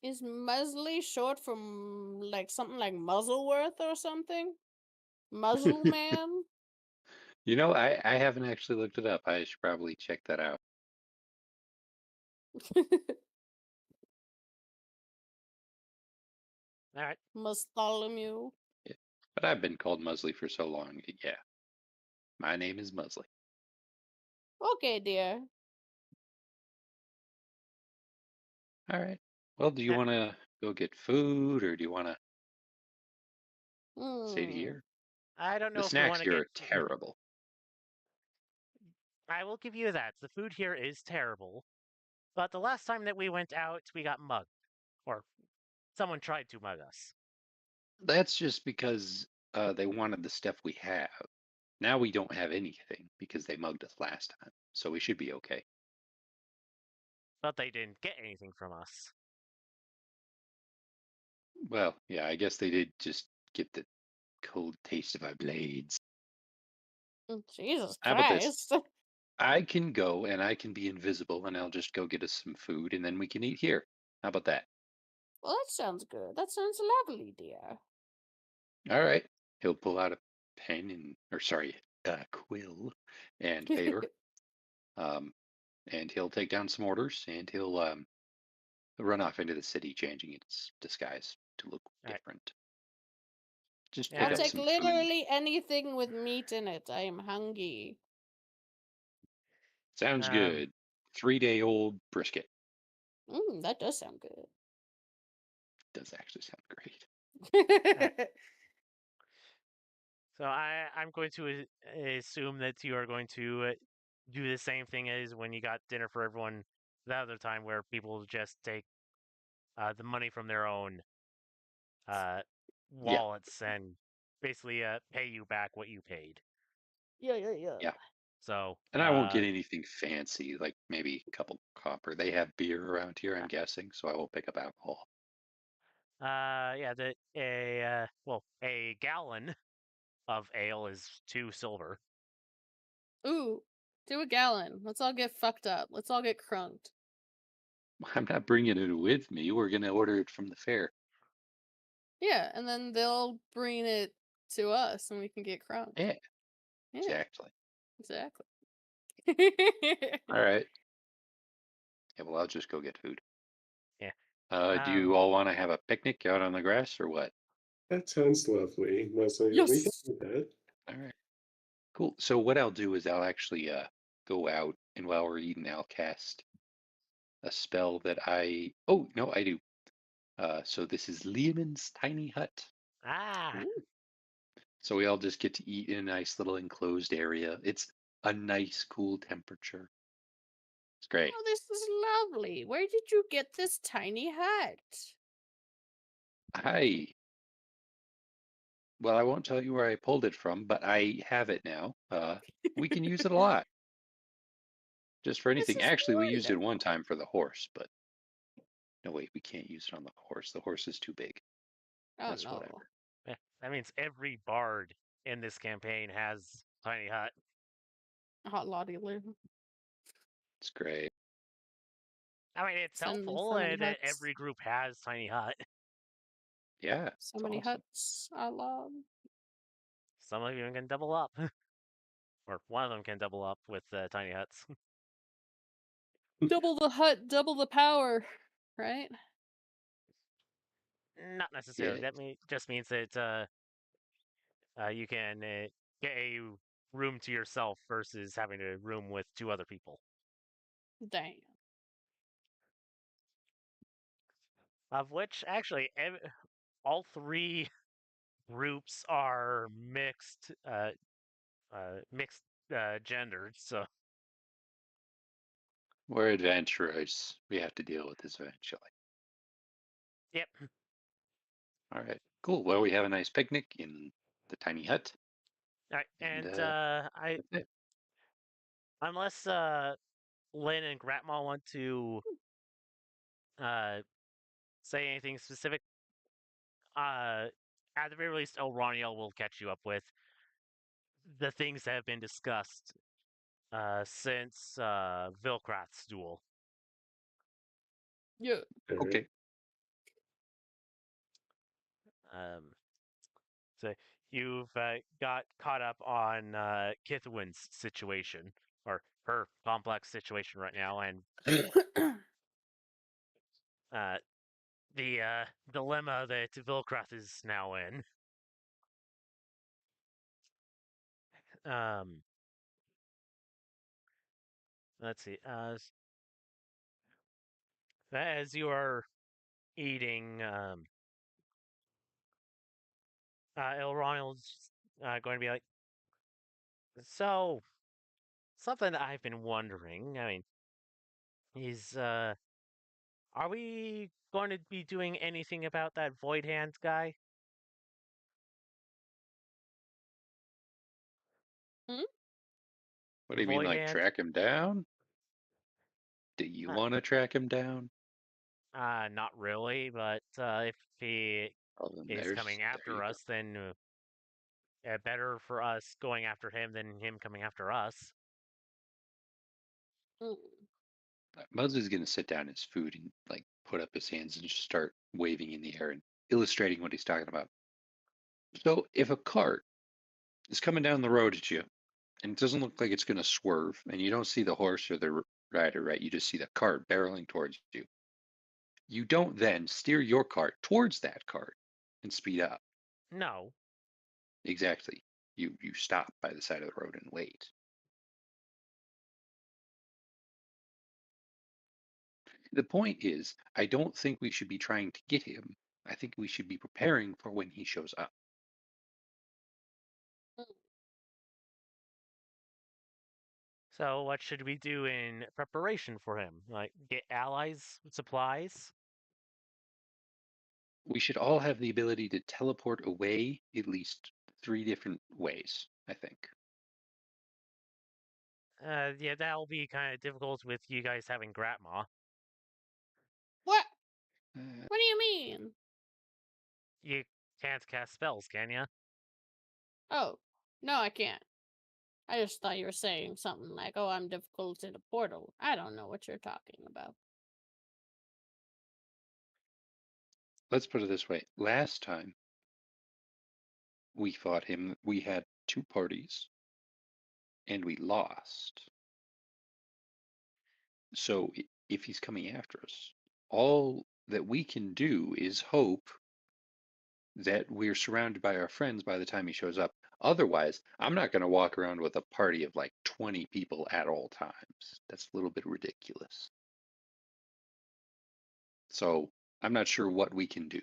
Is Musley short from like something like Muzzleworth or something? Muzzle man? You know, I haven't actually looked it up. I should probably check that out. All right. Bartholomew. Yeah. But I've been called Musley for so long. Yeah. My name is Musley. Okay, dear. All right. Well, do you Uh, want to go get food or do you want to stay Hmm. here? I don't The know if we snacks want to here get. are terrible. I will give you that. The food here is terrible. But the last time that we went out, we got mugged, or someone tried to mug us. That's just because they wanted the stuff we have. Now we don't have anything because they mugged us last time. So we should be okay. But they didn't get anything from us. Well, yeah, I guess they did just get the cold taste of our blades. Jesus How about this? Christ. I can go and I can be invisible and I'll just go get us some food and then we can eat here. How about that? Well, that sounds good. That sounds lovely, dear. All right. He'll pull out a pen and, or sorry, a quill and paper. Um, and he'll take down some orders and he'll run off into the city, changing its disguise to look All right. different. Just pick I'll Yeah. up take some food. literally anything with meat in it. I am hungry. Sounds Um. good. 3-day-old brisket. That does sound good. Does actually sound great. All right. So I'm going to assume that you are going to do the same thing as when you got dinner for everyone the other time, where people just take the money from their own uh, Yeah, wallets and basically pay you back what you paid. Yeah. yeah. So And I won't get anything fancy, like maybe a couple copper. They have beer around here, I'm guessing, so I won't pick up alcohol. yeah, a gallon of ale is 2 silver. Ooh, do a gallon. Let's all get fucked up. Let's all get crunked. I'm not bringing it with me. We're going to order it from the fair. Yeah, and then they'll bring it to us and we can get crunked. Yeah, Yeah, exactly. exactly. All right. Yeah, well, I'll just go get food. Yeah. Do you all want to have a picnic out on the grass or what? That sounds lovely, Leslie. We can Yes. do that. All right. Cool. So what I'll do is I'll actually go out and while we're eating, I'll cast a spell that I. Oh no, I do. So this is Lehman's tiny hut. Ah, Ooh. So we all just get to eat in a nice little enclosed area. It's a nice, cool temperature. It's great. Oh, this is lovely. Where did you get this tiny hut? I Well, I won't tell you where I pulled it from, but I have it now. We can use it a lot, just for This anything. is Actually, we used it one wonderful. time for the horse, but no, wait, we can't use it on the horse. The horse is too big. Oh That's no. whatever. that means every bard in this campaign has tiny hut. Hot Lottie Lou. It's great. I mean, it's So helpful, many and huts. every group has tiny hut. Yeah, So it's many awesome. huts. I love. Some of you can double up, or one of them can double up with tiny huts. Double the hut, double the power. Right? Not necessarily. Yeah. That just means that you can get a room to yourself versus having a room with 2 other people. Damn. Of which, actually, all 3 groups are mixed gendered. So, We're adventurers. We have to deal with this eventually. yep. All right. Cool. Well, we have a nice picnic in the tiny hut, All right, and and I that's it. unless Lynn and Gratmal want to uh, say anything specific, at the very least, Elroniel will catch you up with the things that have been discussed since Vilkrath's duel. Yeah. All right. Okay. Um, So you've got caught up on Kithwin's situation, or her complex situation right now, and uh, the dilemma that Vilkrath is now in. Um, let's see. As you are eating, Elrond's going to be like, so something that I've been wondering. I mean, he's are we going to be doing anything about that Void Hand guy? Hmm? What do you mean, Void like Hand? track him down? Do you Uh, want to track him down? not really, but if he Oh, then is coming there you after go. us, then better for us going after him than him coming after us. Mm. Moses gonna sit down his food and like put up his hands and just start waving in the air and illustrating what he's talking about. So if a cart is coming down the road at you and it doesn't look like it's gonna swerve, and you don't see the horse or the rider, right? You just see the cart barreling towards you. You don't then steer your cart towards that cart and speed up. No. Exactly. You stop by the side of the road and wait. The point is, I don't think we should be trying to get him. I think we should be preparing for when he shows up. Mm. So what should we do in preparation for him? Like get allies, supplies? We should all have the ability to teleport away at least 3 different ways, I think. Yeah, that'll be kind of difficult with you guys having Gratma. What? Uh, What do you mean? You can't cast spells, can you? Oh, no, I can't. I just thought you were saying something like, "Oh, I'm difficult in a portal." I don't know what you're talking about. let's put it this way. Last time we fought him, we had 2 parties and we lost. So if he's coming after us, all that we can do is hope that we're surrounded by our friends by the time he shows up. Otherwise, I'm not going to walk around with a party of like 20 people at all times. That's a little bit ridiculous. So I'm not sure what we can do.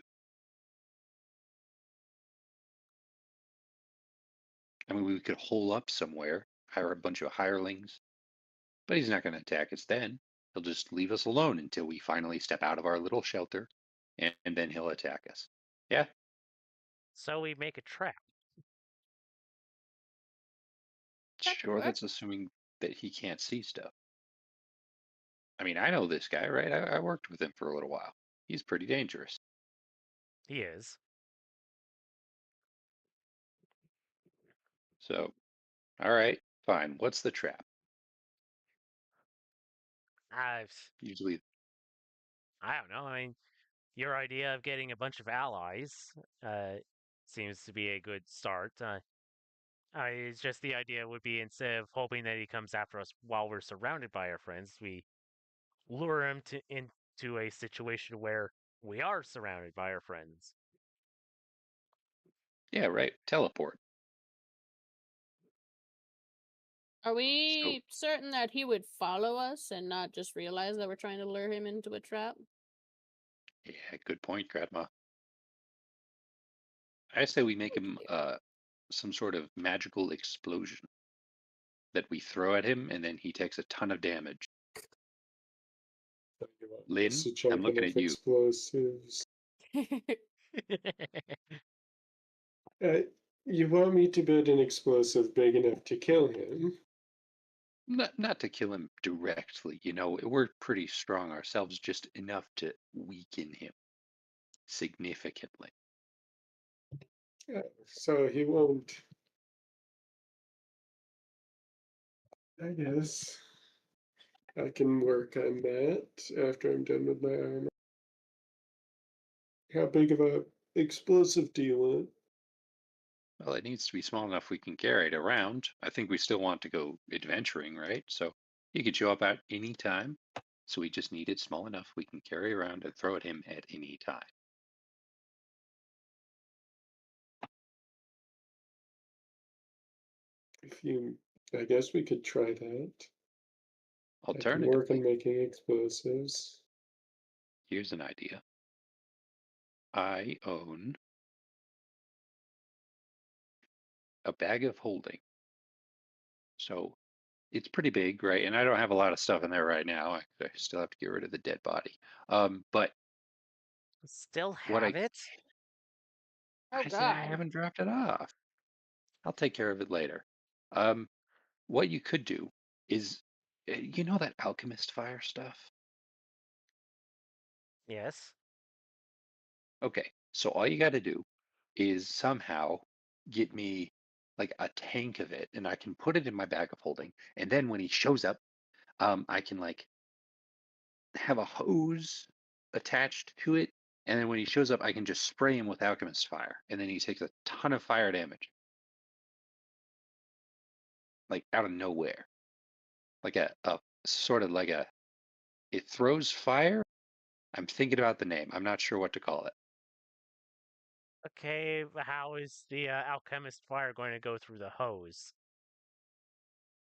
I mean, we could hole up somewhere, hire a bunch of hirelings, but he's not going to attack us then. He'll just leave us alone until we finally step out of our little shelter, and then he'll attack us. Yeah, So we make a trap. That could sure, work. that's assuming that he can't see stuff. I mean, I know this guy, right? I worked with him for a little while. He's pretty dangerous. He is. So, all right, fine. What's the trap? I've, Usually, I don't know. I mean, your idea of getting a bunch of allies seems to be a good start. It's just the idea would be instead of hoping that he comes after us while we're surrounded by our friends, we lure him into a situation where we are surrounded by our friends. yeah, right. Teleport. Are So, we certain that he would follow us and not just realize that we're trying to lure him into a trap? yeah, good point, Grandma. I say we make Thank him you. some sort of magical explosion that we throw at him, and then he takes a ton of damage. Talking about Lynn, just a I'm chunk looking enough at you. explosives. Uh, you want me to build an explosive big enough to kill him? Not to kill him directly, we're pretty strong ourselves, just enough to weaken him significantly. So he won't. I guess I can work on that after I'm done with my armor. How big of a explosive do you want? Well, it needs to be small enough we can carry it around. I think we still want to go adventuring, right? So you could show up at any time. So we just need it small enough we can carry around and throw at him at any time. If you, I guess we could try that. I can work on Alternatively, making explosives. here's an idea. I own a bag of holding. So it's pretty big, right? And I don't have a lot of stuff in there right now. I still have to get rid of the dead body. But Still what have it? Oh I said I God. haven't dropped it off. I'll take care of it later. Um, what you could do is, you know that alchemist fire stuff? Yes. Okay, so all you got to do is somehow get me like a tank of it, and I can put it in my bag of holding. And then when he shows up, I can like have a hose attached to it, and then when he shows up, I can just spray him with alchemist fire, and then he takes a ton of fire damage, like out of nowhere, like a sort of like a it throws fire. I'm thinking about the name. I'm not sure what to call it. Okay, how is the alchemist fire going to go through the hose?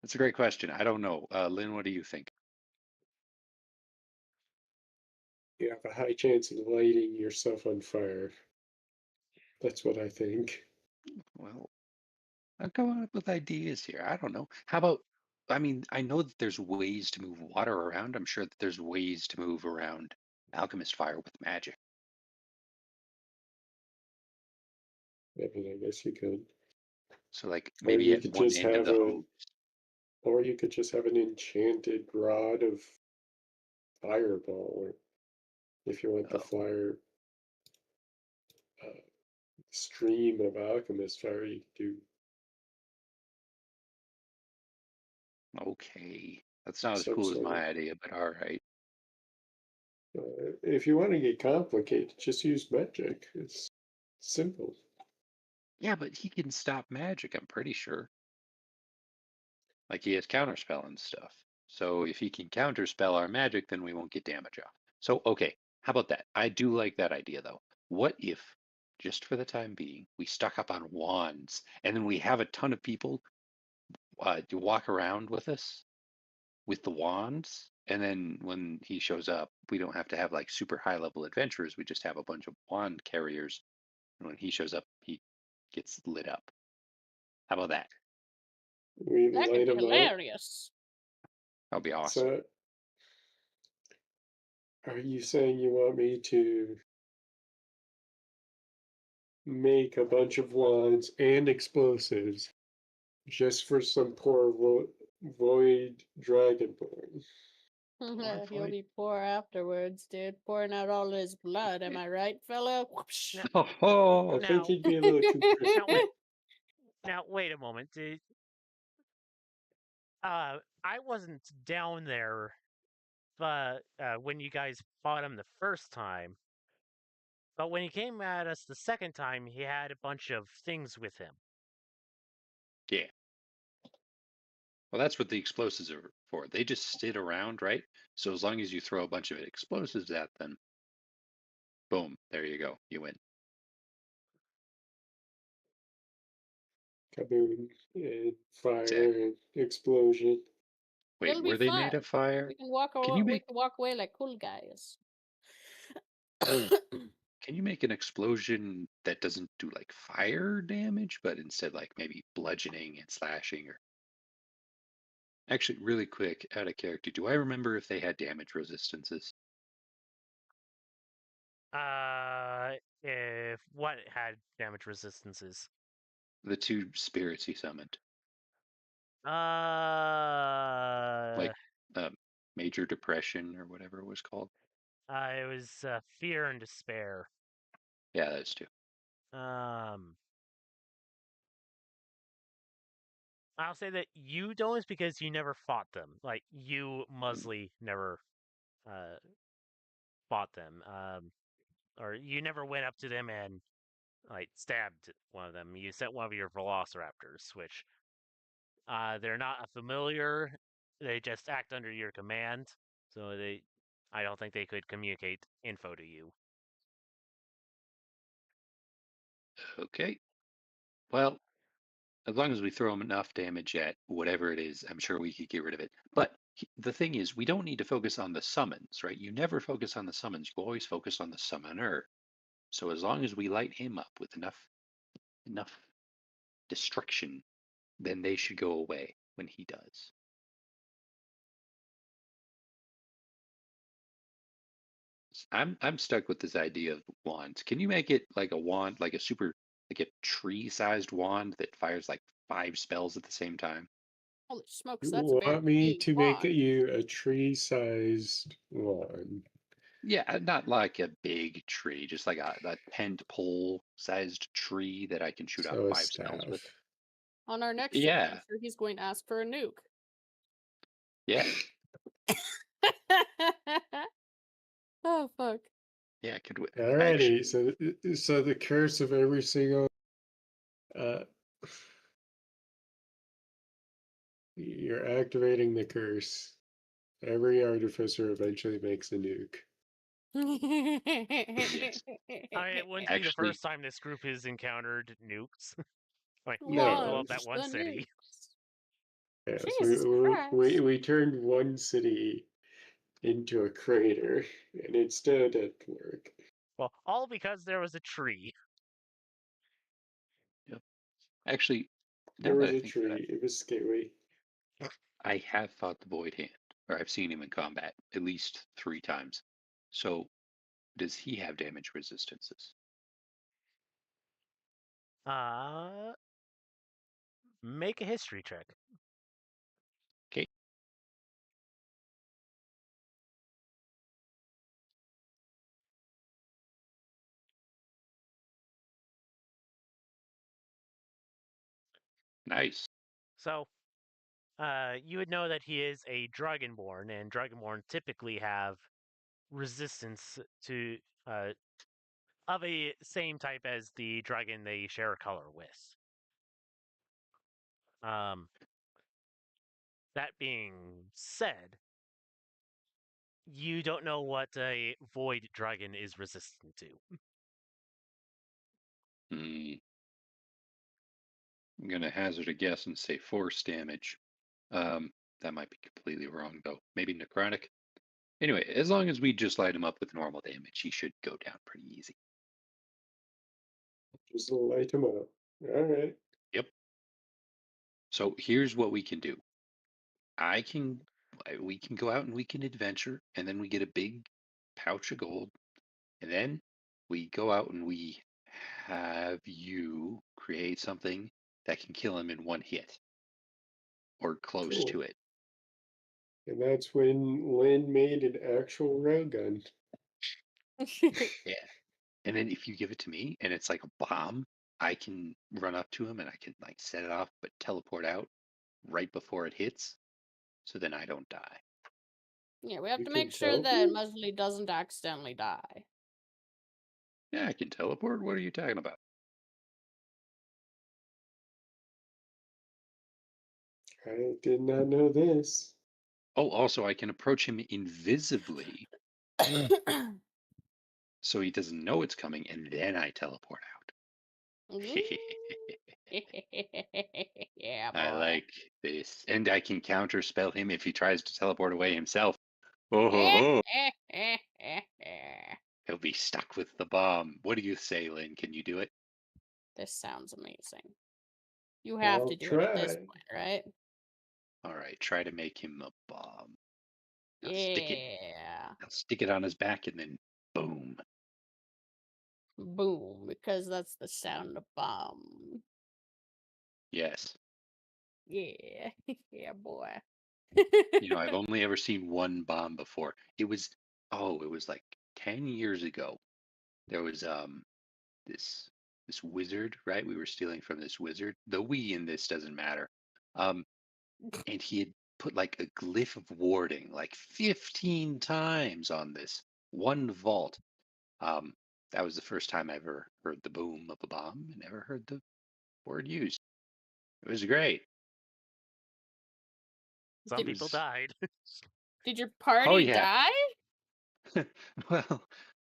That's a great question. I don't know. Lynn, what do you think? You have a high chance of lighting yourself on fire. That's what I think. Well, I'm coming up with ideas here. I don't know. How about, I mean, I know that there's ways to move water around. I'm sure that there's ways to move around alchemist fire with magic. I mean, I guess you could. So, like, Or maybe you at could one just end of have the a hose. or you could just have an enchanted rod of fireball, or if you want the Oh, fire uh, stream of alchemist fire, you could do okay. That's not as some cool as sort of. my idea, but all right. If you want to get complicated, just use magic. It's simple. Yeah, but he can stop magic, I'm pretty sure. Like he has counterspell and stuff. So if he can counterspell our magic, then we won't get damage off. So okay, how about that? I do like that idea though. What if, just for the time being, we stuck up on wands and then we have a ton of people to walk around with us with the wands, and then when he shows up, we don't have to have like super high level adventurers. We just have a bunch of wand carriers, and when he shows up, he gets lit up. How about that? We That could light be them up. hilarious. That'll be awesome. So, are you saying you want me to make a bunch of wands and explosives just for some poor void dragonborn? Poor He'll void. be poor afterwards, dude. Pouring out all his blood. Am I right, fella? Whoopsh. Now, I Oh, think now, he'd be a little too now wait, crispy. now wait a moment. I wasn't down there, but when you guys fought him the first time. But when he came at us the second time, he had a bunch of things with him. yeah. Well, that's what the explosives are for. They just sit around, right? So as long as you throw a bunch of explosives at them, boom, there you go. You win. Kaboom, and fire Exactly. and explosion. Wait, It'll be were they fun. made of fire? We can walk Can away. you We make can walk away like cool guys. can you make an explosion that doesn't do like fire damage, but instead like maybe bludgeoning and slashing or actually really quick out of character, do I remember if they had damage resistances? Uh, if what had damage resistances? The two spirits he summoned. Uh, Like major depression or whatever it was called. it was fear and despair. Yeah, that's two. Um, I'll say that you don't because you never fought them. Like you, Musley, never uh fought them. Or you never went up to them and like stabbed one of them. You sent one of your velociraptors, which they're not a familiar. They just act under your command, so I don't think they could communicate info to you. Okay. Well, as long as we throw him enough damage at whatever it is, I'm sure we could get rid of it. But the thing is, we don't need to focus on the summons, right? You never focus on the summons. You always focus on the summoner. So as long as we light him up with enough destruction, then they should go away when he does. I'm stuck with this idea of wands. Can you make it like a wand, like a tree-sized wand that fires like 5 spells at the same time? Holy smokes, You that's a very want me big to make wand. you a tree-sized lawn? Yeah, not like a big tree, just like a tent pole sized tree that I can shoot off So a 5 spells with. staff. On our next Yeah, adventure, he's going to ask for a nuke. yeah, Oh, fuck. yeah. Could we Alrighty, actually? so the curse of every single uh you're activating the curse. Every artificer eventually makes a nuke. Yes, It wouldn't be the actually, first time this group has encountered nukes. Like, blow No. up that Launch the one city. nukes. Yes, Jesus Christ. we turned one city into a crater, and it still didn't work. Well, all because there was a tree. yep. Actually, now There that was I a think about it, tree. It was scary. I have fought the Void Hand, or I've seen him in combat at least 3 times. So, does he have damage resistances? Uh, make a history check. Okay, nice. So, you would know that he is a dragonborn, and dragonborn typically have resistance to of a same type as the dragon they share a color with. Um, that being said, you don't know what a void dragon is resistant to. Hmm. I'm gonna hazard a guess and say force damage. Um, that might be completely wrong though. Maybe necrotic. Anyway, as long as we just light him up with normal damage, he should go down pretty easy. Just light him up. Alright. Yep. So here's what we can do. We can go out and we can adventure, and then we get a big pouch of gold, and then we go out and we have you create something that can kill him in one hit or close Cool. to it. And that's when Lynn made an actual railgun. Yeah. And then if you give it to me and it's like a bomb, I can run up to him and I can like set it off, but teleport out right before it hits, so then I don't die. Yeah, we have You to can make sure that teleport? Musley doesn't accidentally die. Yeah, I can teleport. What are you talking about? I did not know this. Oh, also I can approach him invisibly so he doesn't know it's coming, and then I teleport out. Ooh. Yeah, I boy. like this. And I can counter spell him if he tries to teleport away himself. Oh ho ho! He'll be stuck with the bomb. What do you say, Lynn? Can you do it? This sounds amazing. You have I'll to do it at this try. point, right? All right, try to make him a bomb. Now stick it. Yeah. Now stick it on his back, and then boom. Boom, because that's the sound of bomb. Yes. Yeah. Yeah, boy. I've only ever seen one bomb before. It was like 10 years ago. There was this wizard, right? We were stealing from this wizard. The we in this doesn't matter. Um, and he had put like a glyph of warding like 15 times on this one vault. Um, that was the first time I ever heard the boom of a bomb and never heard the word used. It was great. Some Did, people died. did your Oh party yeah. die? Well,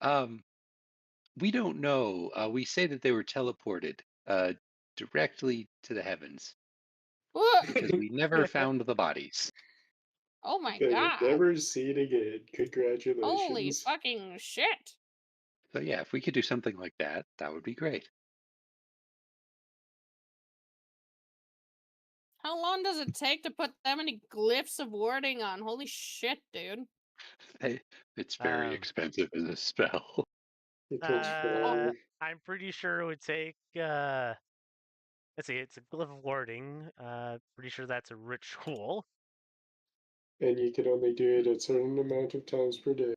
um, we don't know. We say that they were teleported directly to the heavens What? because we never found the bodies. Oh my They were god. never seen again. Holy Congratulations. fucking shit. So yeah, if we could do something like that, that would be great. How long does it take to put that many glyphs of wording on? Holy shit, dude. It's very Um, expensive as a spell. It takes Oh, forever. I'm pretty sure it would take. Let's see, it's a glyph of warding. Pretty sure that's a ritual. And you can only do it a certain amount of times per day.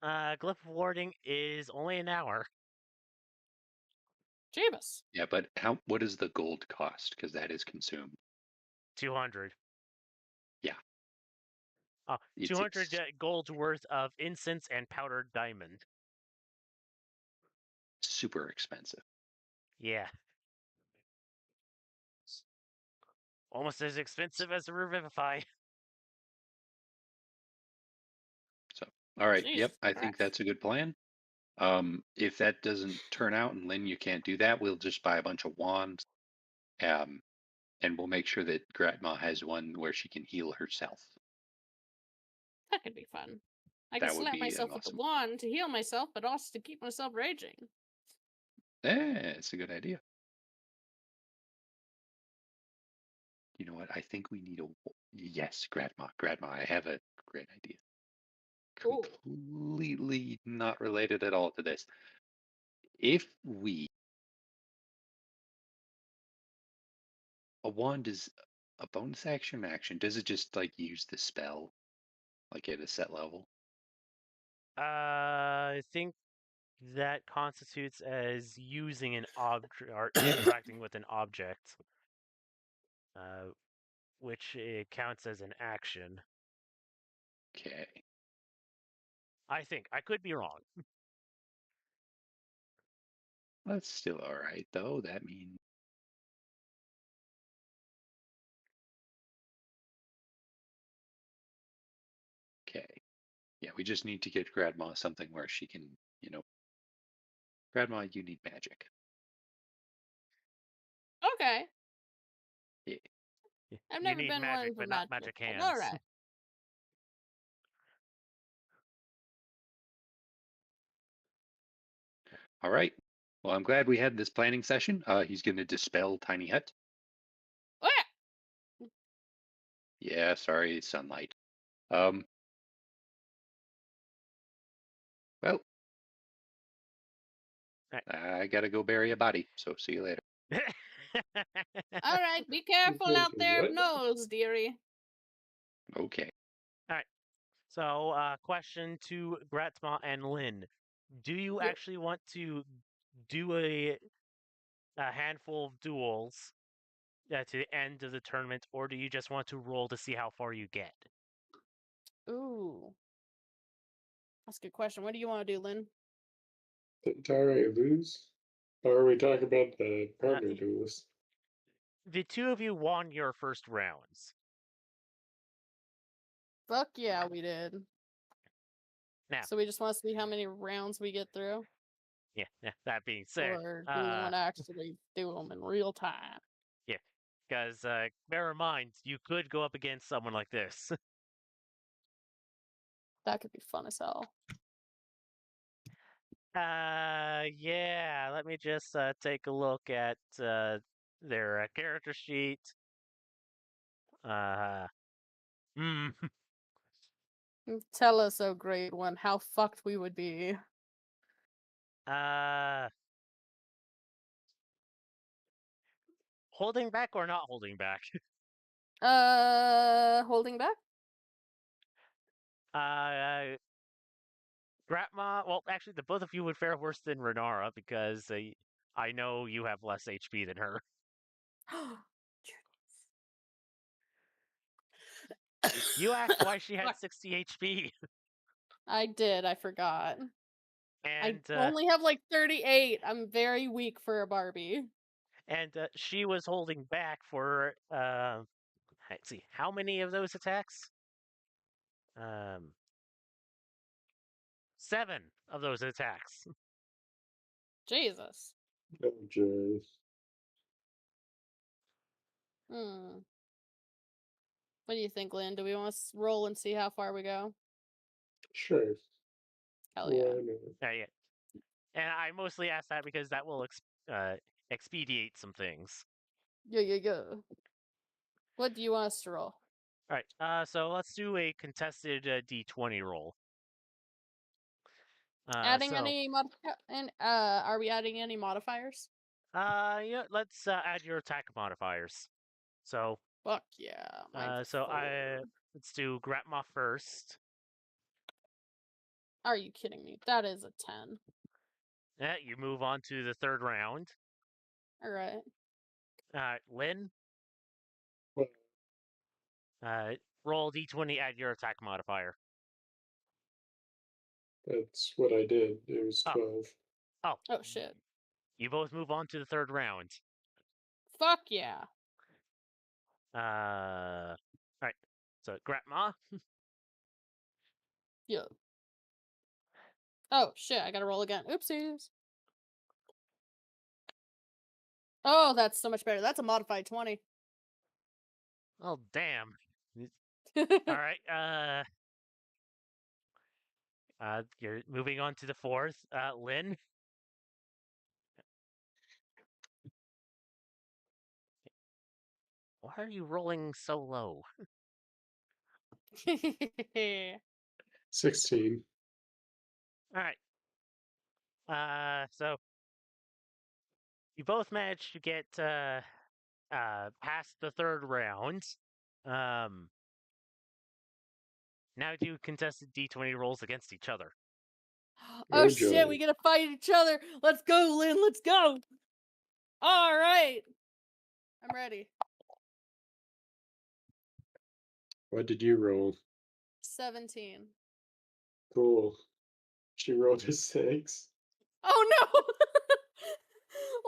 Glyph of warding is only an hour. Jeebus. Yeah, but what does the gold cost? Because that is consumed. 200. Yeah. Oh, It's 200 gold worth of incense and powdered diamond. super expensive. Yeah. Almost as expensive as a revivify. So, all right. Jesus Yep, I think Christ. that's a good plan. If that doesn't turn out and Lynn, you can't do that, we'll just buy a bunch of wands. And we'll make sure that Gratma has one where she can heal herself. That could be fun. I could That would slap be myself with the awesome. wand to heal myself, but also to keep myself raging. It's a good idea. You know what? I think we need a. Yes, Gratma, I have a great idea. Ooh. Completely not related at all to this. If we. A wand is a bonus action. Does it just like use the spell like at a set level? I think that constitutes as using an object or interacting with an object, uh, which counts as an action. Okay. I think I could be wrong. That's still all right though. That means okay. Yeah, we just need to get Grandma something where she can, Grandma, you need magic. Okay. Yeah. I've You never need been magic, one for but not magic. magic hands. Alright. All right. Well, I'm glad we had this planning session. He's going to dispel Tiny Hut. Yeah, sorry, sunlight. Um, well, I gotta go bury a body. So see you later. Alright, be careful out there of What? Knowles, dearie. Okay. All right. So, question to Gratma and Lynn: do you Yep. actually want to do a handful of duels to the end of the tournament, or do you just want to roll to see how far you get? Ooh. That's a good question. What do you want to do, Lynn? Did Tyrite lose? Or are we talking about the partner duelist? The two of you won your first rounds. Fuck yeah, we did. Now, So we just want to see how many rounds we get through? yeah. That being said, Or do we want to actually do them in real time? yeah, because bear in mind, you could go up against someone like this. That could be fun as hell. Yeah. Let me just take a look at their character sheet. Hmm. Tell us, oh great one, how fucked we would be. Holding back or not holding back? Holding back? Gratma, well, actually, the both of you would fare worse than Renara because I know you have less HP than her. You asked why she had 60 HP. I did. I forgot. and I only have like 38. I'm very weak for a Barbie. she was holding back for let's see, how many of those attacks? 7 of those attacks. Jesus. Oh, joy. Hmm. What do you think, Lynn? Do we want to roll and see how far we go? Sure. Hell yeah. Why not? Yeah. And I mostly ask that because that will expedite some things. Yeah. What do you want us to roll? All right. So let's do a contested D20 roll. Adding any are we adding any modifiers? Let's add your attack modifiers. So, Fuck yeah. let's do Gratma first. Are you kidding me? That is a 10. Yeah, you move on to the 3rd round. All right. Lynn, Well, roll D20, add your attack modifier. that's what I did. It was Oh. 12. Oh. Oh shit. You both move on to the 3rd round. Fuck yeah. All right. So, Gratma. Yeah. Oh shit, I gotta roll again. Oopsies. Oh, that's so much better. That's a modified 20. Oh, damn. All right. You're moving on to the 4th. Lynn. Why are you rolling so low? 16. All right. So you both managed to get past the 3rd round. Now do contested D20 rolls against each other. Oh Oh, shit, joy. we gotta fight each other. Let's go, Lynn. Let's go. All right. I'm ready. What did you roll? 17. Cool. She rolled a 6. Oh no!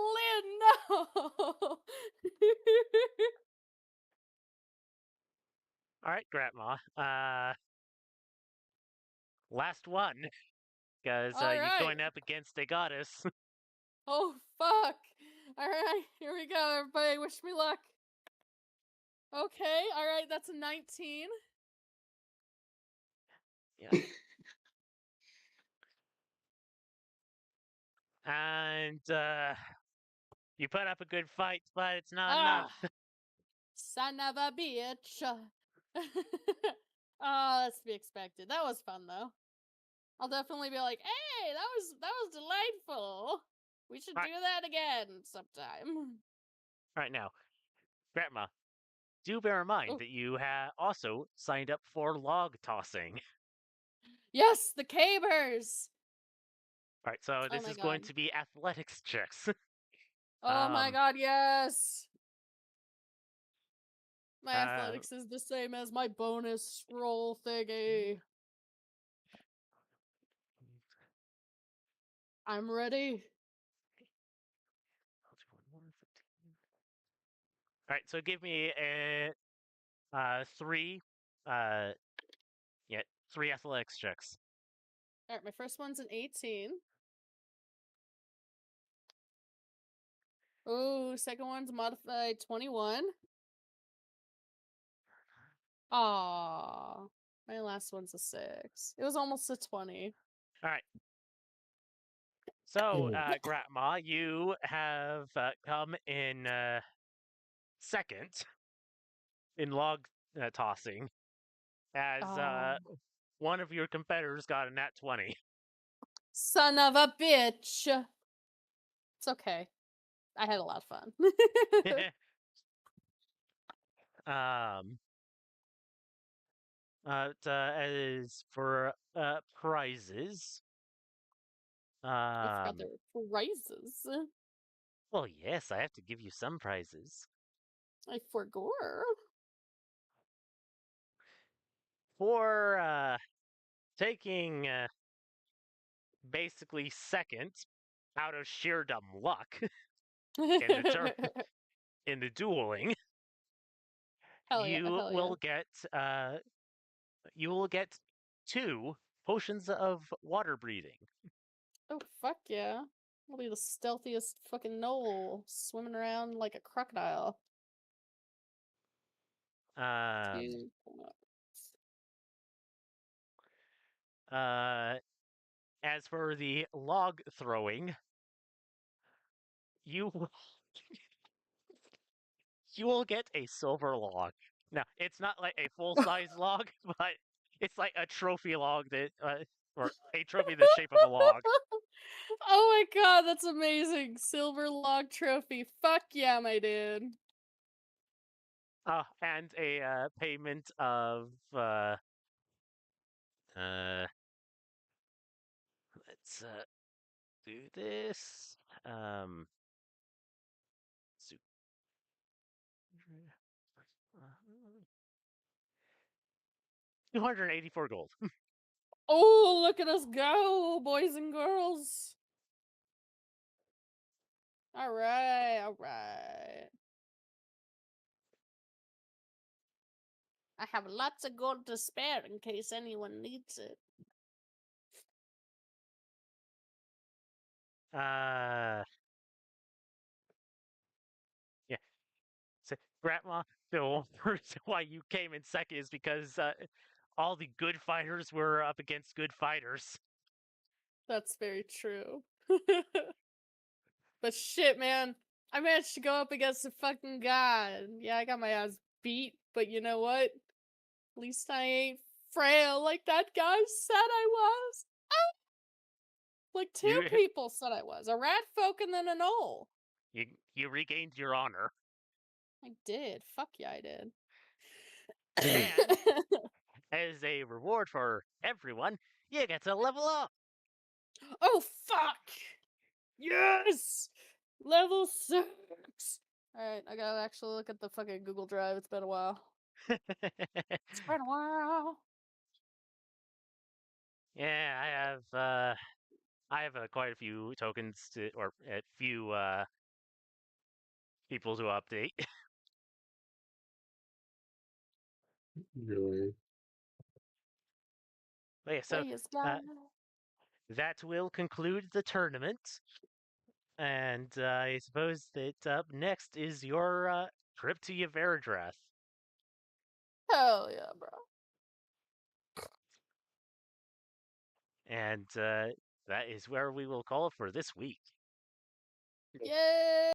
Lynn, no! All right, Grandma. Last one, because All you're right. going up against a goddess. Oh fuck. All right, here we go. Everybody, wish me luck. Okay, all right, that's a 19. Yeah. And you put up a good fight, but it's not enough. Son of a bitch. Oh, that's to be expected. That was fun though. I'll definitely be like, hey, that was delightful. We should do that again sometime. All right, now, Grandma, do bear in mind Oh. that you have also signed up for log tossing. Yes, the cabers. All right, so this my is going God. to be athletics checks. Oh my God, yes. My Uh, athletics is the same as my bonus roll thingy. I'm ready. All right, so give me a 3, uh, 3 athletics checks. All right, my first one's an 18. Oh, second one's modified 21. Aw, my last one's a 6. It was almost a 20. All right. So, Grandma, you have come in 2nd in log tossing, as one of your competitors got a nat 20. Son of a bitch. It's okay. I had a lot of fun. As for prizes, I forgot there were prizes. well, yes, I have to give you some prizes. I forgot. For taking basically second out of sheer dumb luck in the in the dueling, Hell yeah, hell yeah. You will get 2 potions of water breathing. Oh, fuck yeah. I'll be the stealthiest fucking knoll, swimming around like a crocodile. Um, 2 points. as for the log throwing, you you will get a silver log. Now, it's not like a full size log, but it's like a trophy log that, or a trophy the shape of a log. Oh my god, that's amazing. Silver log trophy. Fuck yeah, my dude. And a payment of let's do this. So- 284 gold. Oh, look at us go, boys and girls. Alright, alright. I have lots of gold to spare in case anyone needs it. Yeah. So, Grandma, the reason why you came in second is because all the good fighters were up against good fighters. That's very true. But shit, man. I managed to go up against a fucking god. Yeah, I got my ass beat, but you know what? At least I ain't frail like that guy said I was. Ah! Like 2 You people said I was. A rat folk and then a knoll. you regained your honor, I did. Fuck yeah, I did. and as a reward for everyone, you get to level up. Oh, fuck! Yes! Level 6! Alright, I gotta actually look at the fucking Google Drive. It's been a while. It's been a while. Yeah, I have quite a few tokens to, or a few people to update. Really. But yeah, so Praise God. that will conclude the tournament. And I suppose that up next is your trip to Yverdreth. Hell yeah, bro. And that is where we will call it for this week. Yay!